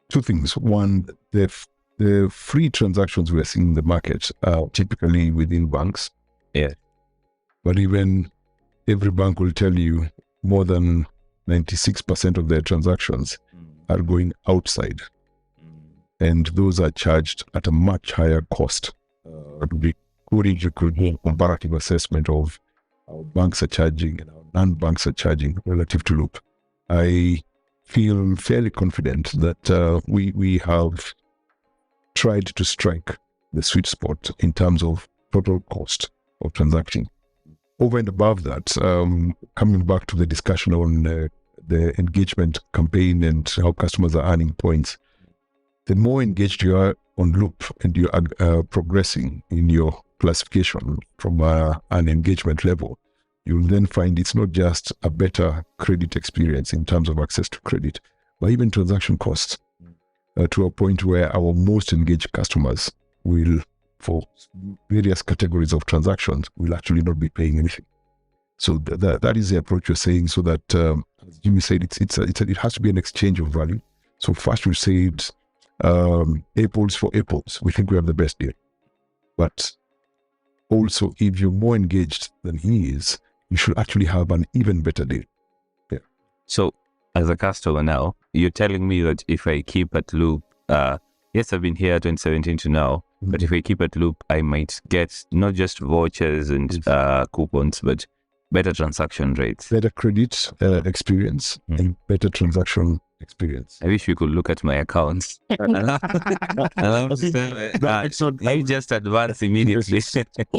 two things. One, the free transactions we are seeing in the market are typically within banks. but even every bank will tell you more than 96% of their transactions are going outside. And those are charged at a much higher cost. You could do a comparative assessment of how banks are charging and how non-banks are charging relative to Loop. I feel fairly confident that we have tried to strike the sweet spot in terms of total cost of transacting. Over and above that, coming back to the discussion on the engagement campaign and how customers are earning points, the more engaged you are on Loop and you are progressing in your classification from an engagement level, you'll then find it's not just a better credit experience in terms of access to credit, but even transaction costs, to a point where our most engaged customers will, for various categories of transactions, will actually not be paying anything. So that is the approach we're saying, so that, as Jimmy said, it has to be an exchange of value. So first we said apples for apples. We think we have the best deal. But also, if you're more engaged than he is, you should actually have an even better deal. Yeah. So, as a customer now, you're telling me that if I keep at Loop, yes, I've been here 2017 to now, but if I keep at Loop, I might get not just vouchers and coupons, but better transaction rates. Better credit experience and better transaction experience. I wish we could look at my accounts. You just advance immediately.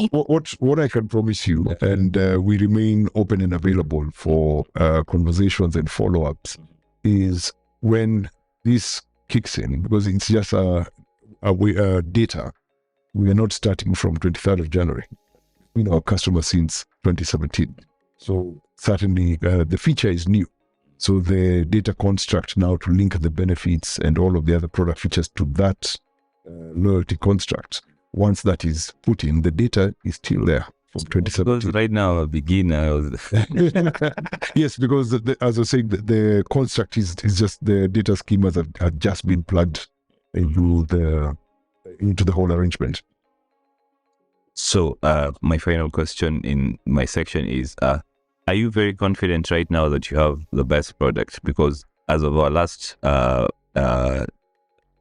What I can promise you, and we remain open and available for conversations and follow-ups, is when this kicks in, because it's just data. We are not starting from 23rd of January. We know our customers since 2017. So certainly the feature is new. So the data construct now to link the benefits and all of the other product features to that loyalty construct, once that is put in, the data is still there from 2017. Because right now, a beginner. Yes, because as I was saying, the construct is just the data schemas have just been plugged into the whole arrangement. So my final question in my section is, are you very confident right now that you have the best product? Because as of our last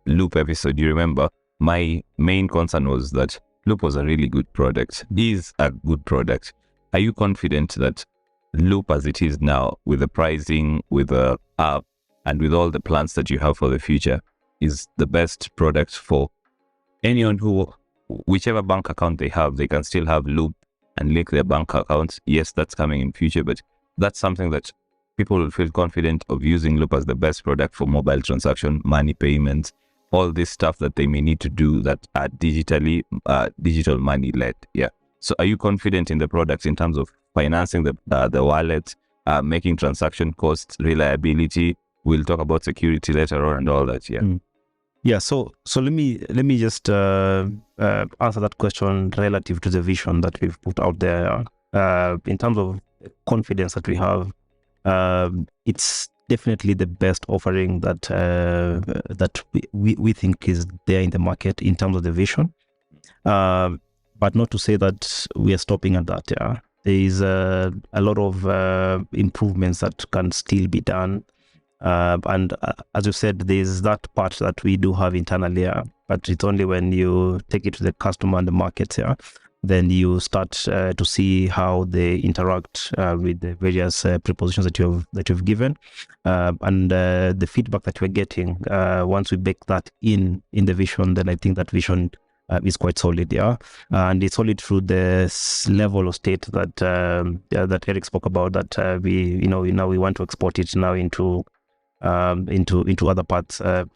Loop episode, you remember, my main concern was that Loop was a really good product, is a good product. Are you confident that Loop as it is now, with the pricing, with the app, and with all the plans that you have for the future, is the best product for anyone who, whichever bank account they have, they can still have Loop and link their bank accounts? Yes, that's coming in future, but that's something that people will feel confident of using Loop as the best product for mobile transaction, money payments, all this stuff that they may need to do that are digital money led. Yeah. So are you confident in the product in terms of financing the wallet, making transaction costs, reliability? We'll talk about security later on and all that. Yeah. Yeah, so let me just answer that question relative to the vision that we've put out there. In terms of confidence that we have, it's definitely the best offering that we think is there in the market in terms of the vision. But not to say that we are stopping at that. Yeah, there is a lot of improvements that can still be done. And as you said, there's that part that we do have internally, but it's only when you take it to the customer and the market, then you start to see how they interact with the various prepositions that you've given, and the feedback that we're getting. Once we bake that in the vision, then I think that vision is quite solid, and it's solid through the level of state that that Eric spoke about. That we want to export it now into other parts of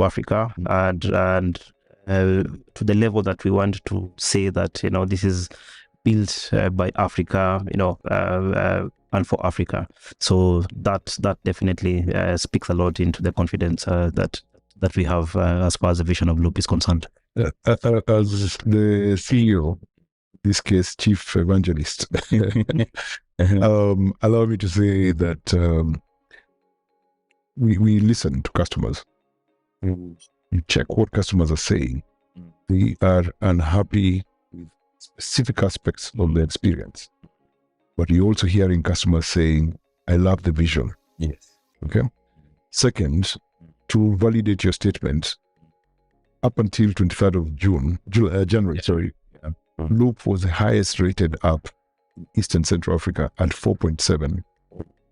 Africa, and to the level that we want to say that this is built by Africa, and for Africa. So that definitely speaks a lot into the confidence that we have as far as the vision of Loop is concerned. As the CEO, this case chief evangelist, allow me to say that we listen to customers. You check what customers are saying. They are unhappy with specific aspects of the experience. but you're also hearing customers saying, I love the vision. Yes. Okay. Second, to validate your statement, up until 23rd of January, Loop was the highest rated app in Eastern Central Africa at 4.7.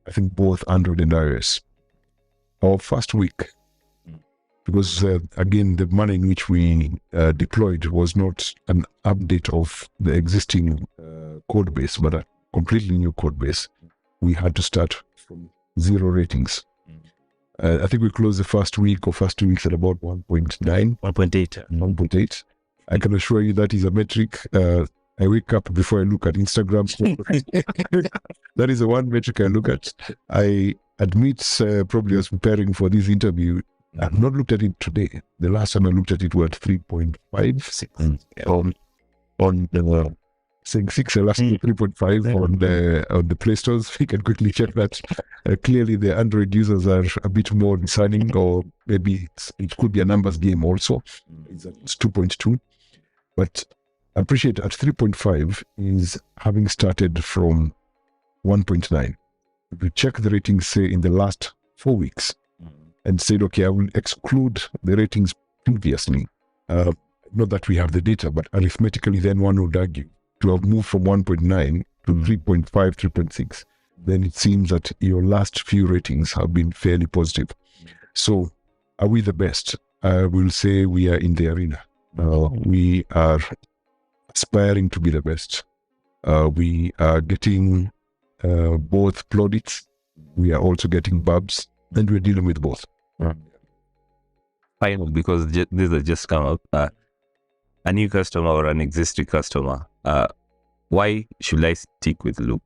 I think both Android and iOS. Our first week, because again, the manner in which we deployed was not an update of the existing code base, but a completely new code base. We had to start from 0 ratings. I think we closed the first week or first 2 weeks at about 1.9. 1.8. 1.8. I can assure you that is a metric. I wake up before I look at Instagram. That is the one metric I look at. I admit, probably I was preparing for this interview. I've not looked at it today. The last time I looked at it was 3.5 on the saying 6, last 3.5 on the Play Stores. We can quickly check that. Clearly, the Android users are a bit more discerning, or maybe it could be a numbers game also. It's 2.2. But I appreciate at 3.5 is having started from 1.9. If you check the ratings, say, in the last 4 weeks, and said, okay, I will exclude the ratings previously. Not that we have the data, but arithmetically, then one would argue to have moved from 1.9 to 3.5, 3.6. Then it seems that your last few ratings have been fairly positive. So are we the best? I will say we are in the arena. We are aspiring to be the best. We are getting both plaudits. We are also getting bubs, and we're dealing with both. Final, because this has just come up. A new customer or an existing customer, why should I stick with Loop?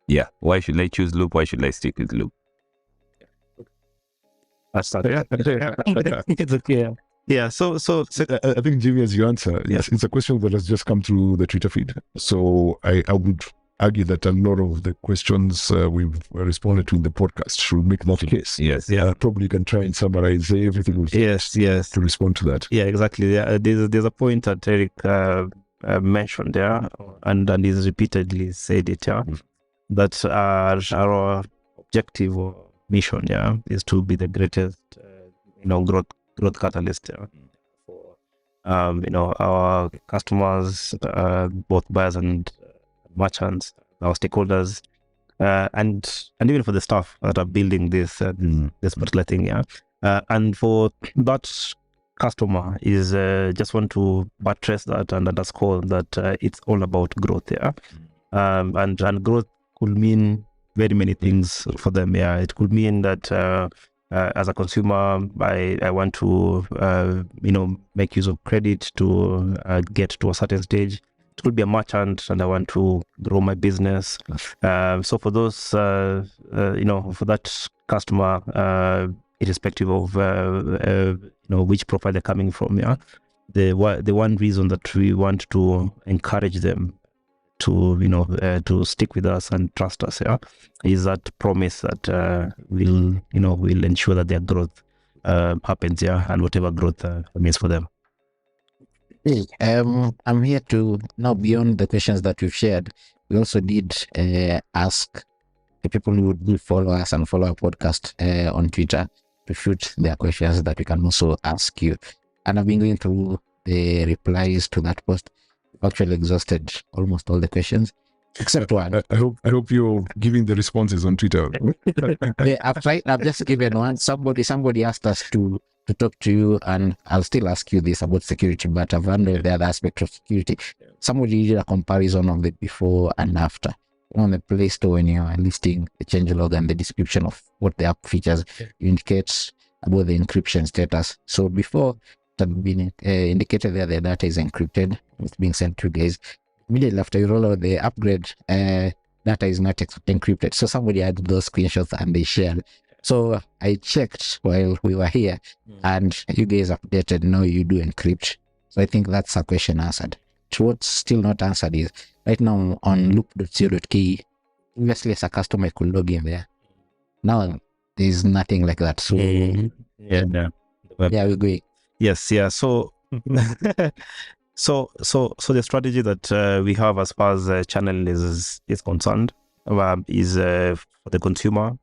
Yeah, why should I choose Loop? Why should I stick with Loop? It's okay. Yeah, so I think, Jimmy, as you answer, yes, it's a question that has just come through the Twitter feed. So I would argue that a lot of the questions we've responded to in the podcast should make that case. Yes. Yeah. Probably you can try and summarize everything yes, to respond to that. Yeah, exactly. Yeah, there's a point that Eric mentioned there, and he's repeatedly said it. Yeah, that our objective or mission, is to be the greatest, growth catalyst. For our customers, both buyers and merchants, our stakeholders, and even for the staff that are building this particular thing. And for that customer is just want to buttress that and underscore that it's all about growth. And growth could mean very many things for them. It could mean that as a consumer, I want to make use of credit to get to a certain stage. It could be a merchant and I want to grow my business. So for those, for that customer, irrespective of which profile they're coming from, the one reason that we want to encourage them to stick with us and trust us, is that promise that we'll ensure that their growth happens, and whatever growth means for them. Hey, I'm here to now, beyond the questions that we've shared, we also did ask the people who would follow us and follow our podcast on Twitter to shoot their questions that we can also ask you. And I've been going through the replies to that post. I've actually exhausted almost all the questions except one. I hope you're giving the responses on Twitter. Yeah, I've tried. I've just given one. Somebody asked us to talk to you, and I'll still ask you this about security, but I've handled the other aspect of security. Somebody did a comparison of the before and after. On the Play Store, when you are listing the changelog and the description of what the app features, you indicate about the encryption status. So before it had been indicated there the data is encrypted, it's being sent to you guys. Immediately after you roll out the upgrade, data is not encrypted. So somebody had those screenshots and they shared. So I checked while we were here, and you guys updated. Now you do encrypt. So I think that's a question answered. What's still not answered is right now on loop.co.ke, previously as a customer I could log in there. Now there's nothing like that. So Yeah, we're going. yes, yeah. So the strategy that we have as far as channel is concerned is for the consumer.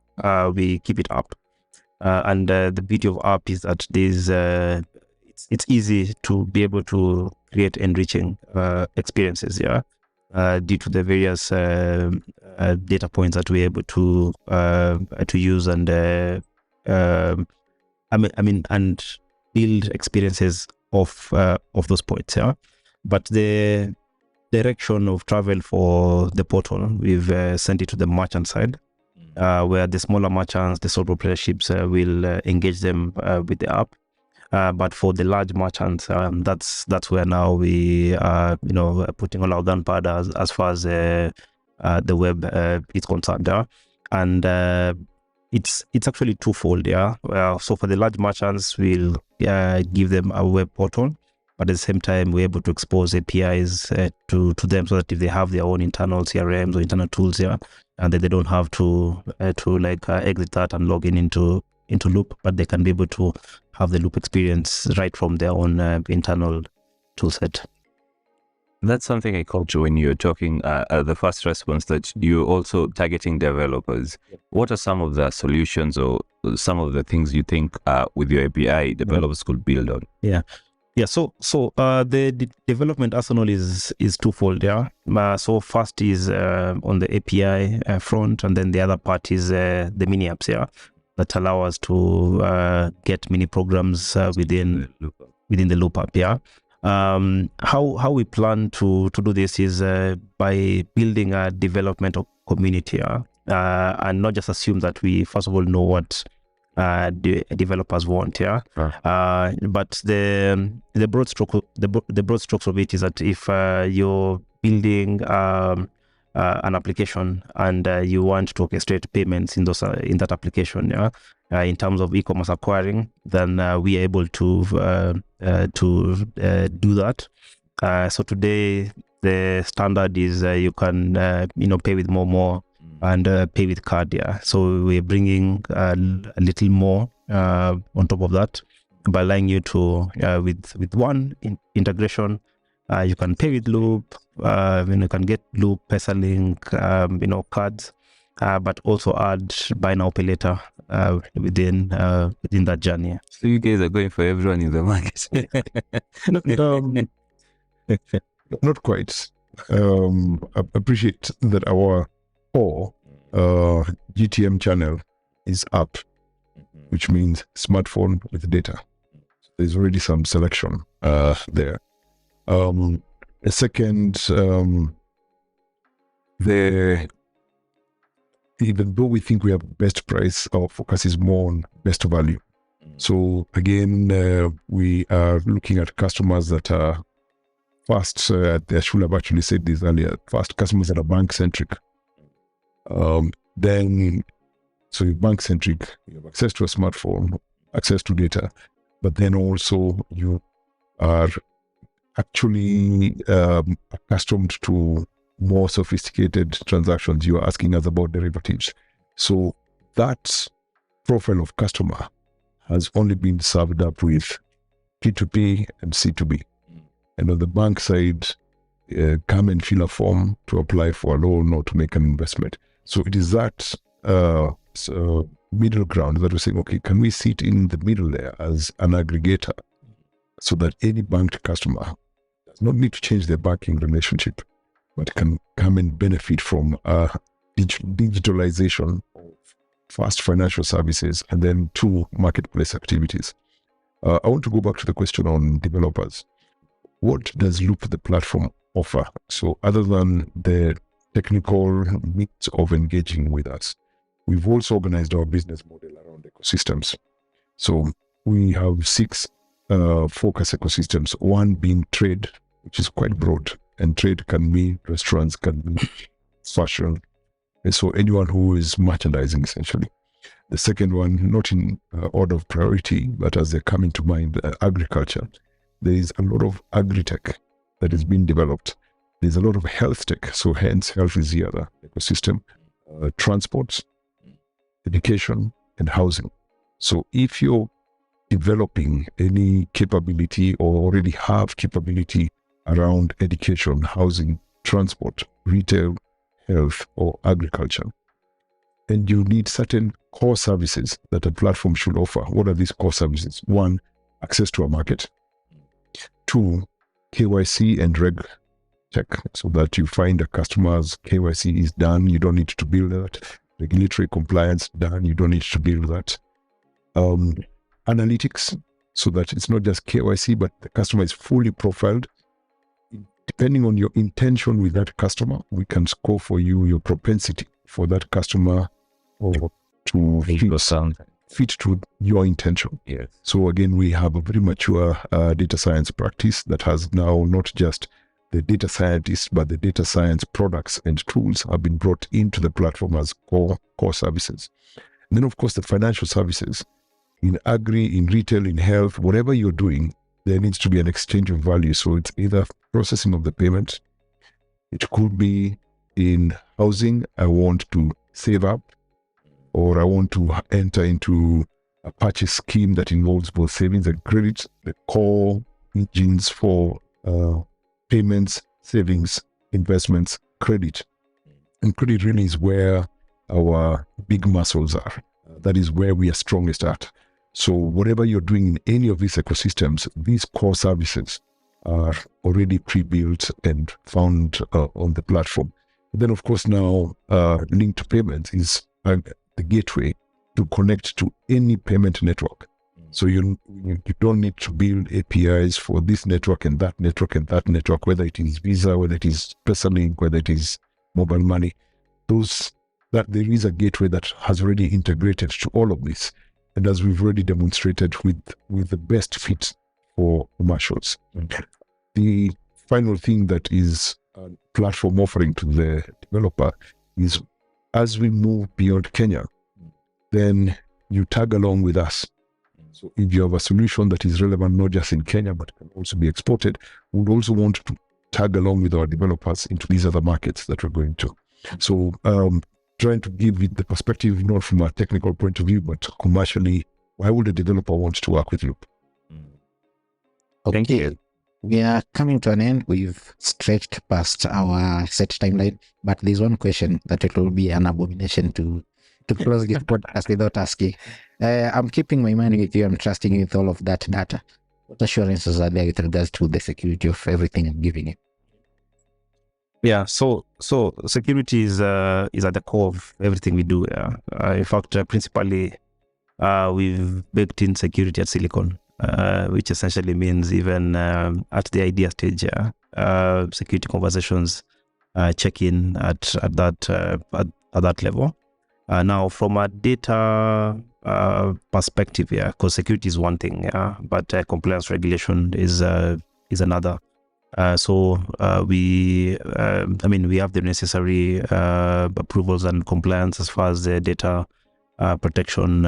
We keep it up, and the beauty of app is that there's it's easy to be able to create enriching experiences. Due to the various data points that we're able to use and and build experiences of those points. But the direction of travel for the portal, we've sent it to the merchant side, where the smaller merchants, the sole proprietorships will engage them with the app. But for the large merchants, that's where now we are, putting all our gunpowder as far as the web is concerned. And it's actually twofold. So for the large merchants, we'll give them a web portal, but at the same time, we're able to expose APIs to them, so that if they have their own internal CRMs or internal tools, and that they don't have to exit that and log in into Loop, but they can be able to have the Loop experience right from their own internal toolset. That's something I caught you when you're talking the first response, that you're also targeting developers. What are some of the solutions or some of the things you think with your API developers could build on? So the development arsenal is twofold. So first is on the API front, and then the other part is the mini apps that allow us to get mini programs within the Loop app. How we plan to do this is by building a development community, and not just assume that we first of all know what the developers want. But the broad strokes of it is that if you're building an application and you want to orchestrate payments in that application, in terms of e-commerce acquiring, then we are able to do that. So today the standard is you can pay with Momo and pay with card. So we're bringing a little more on top of that by allowing you to with one integration. You can pay with Loop, you can get Loop, PesaLink, cards, but also add buy now, pay later within that journey. So you guys are going for everyone in the market. Not quite. I appreciate that our core GTM channel is app, which means smartphone with data. There's already some selection there. A second, even though we think we have best price, our focus is more on best value. So again, we are looking at customers that are fast. I should have actually said this earlier. Fast customers that are bank centric. Then, so you're bank centric, you have access to a smartphone, access to data, but then also you are actually accustomed to more sophisticated transactions. You are asking us about derivatives. So that profile of customer has only been served up with P2P and C2B. And on the bank side, come and fill a form to apply for a loan or to make an investment. So it is that middle ground that we're saying, okay, can we sit in the middle there as an aggregator so that any banked customer does not need to change their banking relationship, but can come and benefit from digitalization of fast financial services and then two marketplace activities. I want to go back to the question on developers. What does Loop, the platform, offer? So other than the technical means of engaging with us, we've also organized our business model around ecosystems. So we have 6 focus ecosystems, one being trade, which is quite broad, and trade can be restaurants, can be fashion, and so anyone who is merchandising essentially. The second one, not in order of priority, but as they're coming to mind, agriculture. There is a lot of agri-tech that is being developed. There's a lot of health tech, so hence health is the other ecosystem, transport, education, and housing. So if you're developing any capability or already have capability around education, housing, transport, retail, health, or agriculture. And you need certain core services that a platform should offer. What are these core services? 1, access to a market. 2, KYC and reg check, so that you find a customer's KYC is done. You don't need to build that. Regulatory compliance done. You don't need to build that. Analytics, so that it's not just KYC, but the customer is fully profiled. Depending on your intention with that customer, we can score for you your propensity for that customer or to fit to your intention. Yes. So again, we have a very mature data science practice that has now not just the data scientists, but the data science products and tools have been brought into the platform as core services. And then, of course, the financial services in agri, in retail, in health, whatever you're doing, there needs to be an exchange of value. So it's either processing of the payment. It could be in housing. I want to save up, or I want to enter into a purchase scheme that involves both savings and credit, the core engines for payments, savings, investments, credit. And credit really is where our big muscles are. That is where we are strongest at. So whatever you're doing in any of these ecosystems, these core services are already pre-built and found on the platform. And then, of course, now linked to payments is the gateway to connect to any payment network. So you don't need to build APIs for this network and that network and that network, whether it is Visa, whether it is PesaLink, whether it is mobile money. That there is a gateway that has already integrated to all of this. And as we've already demonstrated with the best fit for commercials. The final thing that is a platform offering to the developer is, as we move beyond Kenya, then you tag along with us. So if you have a solution that is relevant not just in Kenya, but can also be exported, we would also want to tag along with our developers into these other markets that we're going to. So trying to give it the perspective, not from a technical point of view, but commercially, why would a developer want to work with Loop? Okay. Thank you. We are coming to an end. We've stretched past our set timeline, but there's one question that it will be an abomination to close this podcast without asking. I'm keeping my money with you. I'm trusting you with all of that data. What assurances are there with regards to the security of everything I'm giving you? Yeah, so security is at the core of everything we do. In fact, principally, we've baked in security at Silicon, which essentially means even at the idea stage, security conversations check in at that level. Now, from a data perspective, because security is one thing, but compliance regulation is another. So we have the necessary approvals and compliance as far as the data protection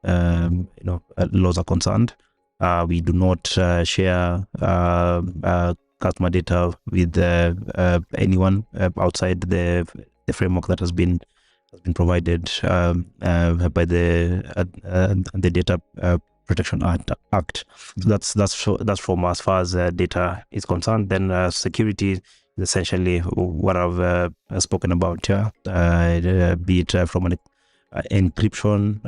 laws are concerned. We do not share customer data with anyone outside the framework that has been provided by the Data Protection Act. So that's from as far as data is concerned. Then security is essentially what I've spoken about, be it from an encryption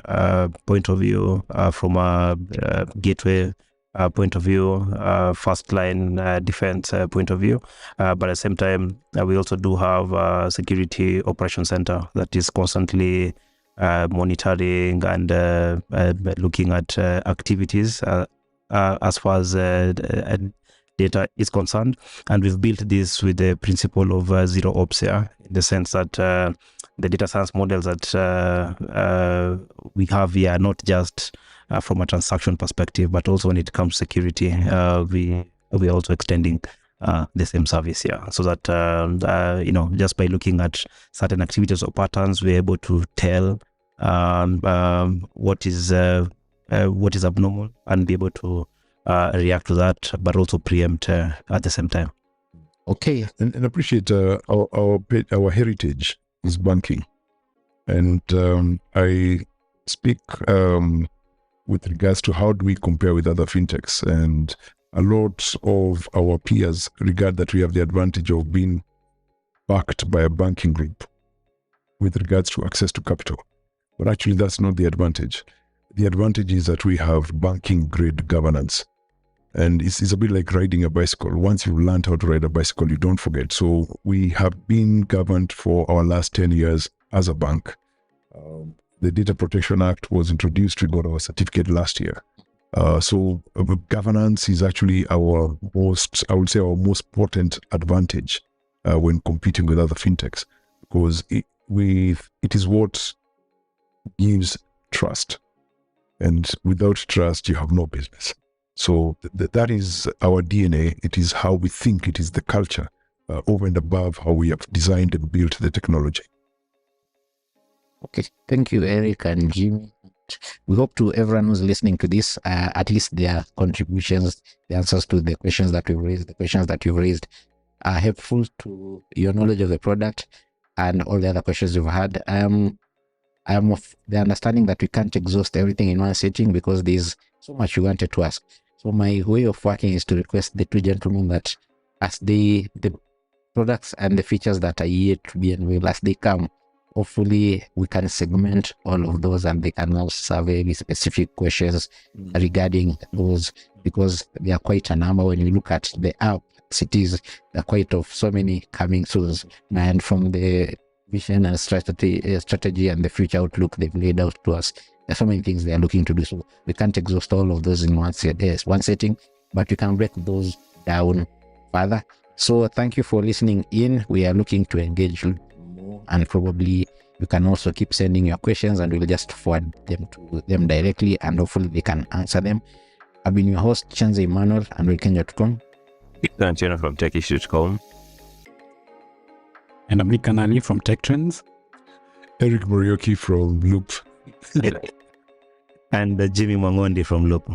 point of view, from a gateway point of view, first line defense point of view. But at the same time, we also do have a security operation center that is constantly monitoring and looking at activities as far as data is concerned. And we've built this with the principle of zero ops here, in the sense that the data science models that we have here are not just from a transaction perspective, but also when it comes to security, we are also extending the same service here, so that just by looking at certain activities or patterns, we're able to tell what is abnormal and be able to react to that, but also preempt at the same time. Okay. And appreciate our heritage is banking, and I speak with regards to how do we compare with other fintechs, and A lot of our peers regard that we have the advantage of being backed by a banking group with regards to access to capital. But actually, that's not the advantage. The advantage is that we have banking grade governance. And it's a bit like riding a bicycle. Once you've learned how to ride a bicycle, you don't forget. So we have been governed for our last 10 years as a bank. The Data Protection Act was introduced. We got our certificate last year. So governance is actually our most potent advantage when competing with other fintechs, because it is what gives trust. And without trust, you have no business. So that is our DNA. It is how we think. It is the culture over and above how we have designed and built the technology. Okay, thank you, Eric and Jimmy. We hope to everyone who's listening to this, at least their contributions, the answers to the questions that we've raised, the questions that you've raised are helpful to your knowledge of the product and all the other questions you've had. I am of the understanding that we can't exhaust everything in one sitting because there's so much you wanted to ask. So my way of working is to request the two gentlemen that as the products and the features that are yet to be unveiled, as they come, hopefully we can segment all of those and they can answer very specific questions regarding those, because they are quite a number. When you look at the app cities, there are quite of so many coming soon. And from the vision and strategy and the future outlook they've laid out to us, there's so many things they are looking to do. So we can't exhaust all of those in one setting, but we can break those down further. So thank you for listening in. We are looking to engage more, and probably you can also keep sending your questions and we'll just forward them to them directly and hopefully they can answer them. I've been your host, Chanze Emmanuel, and Kenya.com. Ethan Chena from techish.com. And I'm Nick Kanani from Tech Trends. Eric Morioki from Loop. And Jimmy Mwangondi from Loop.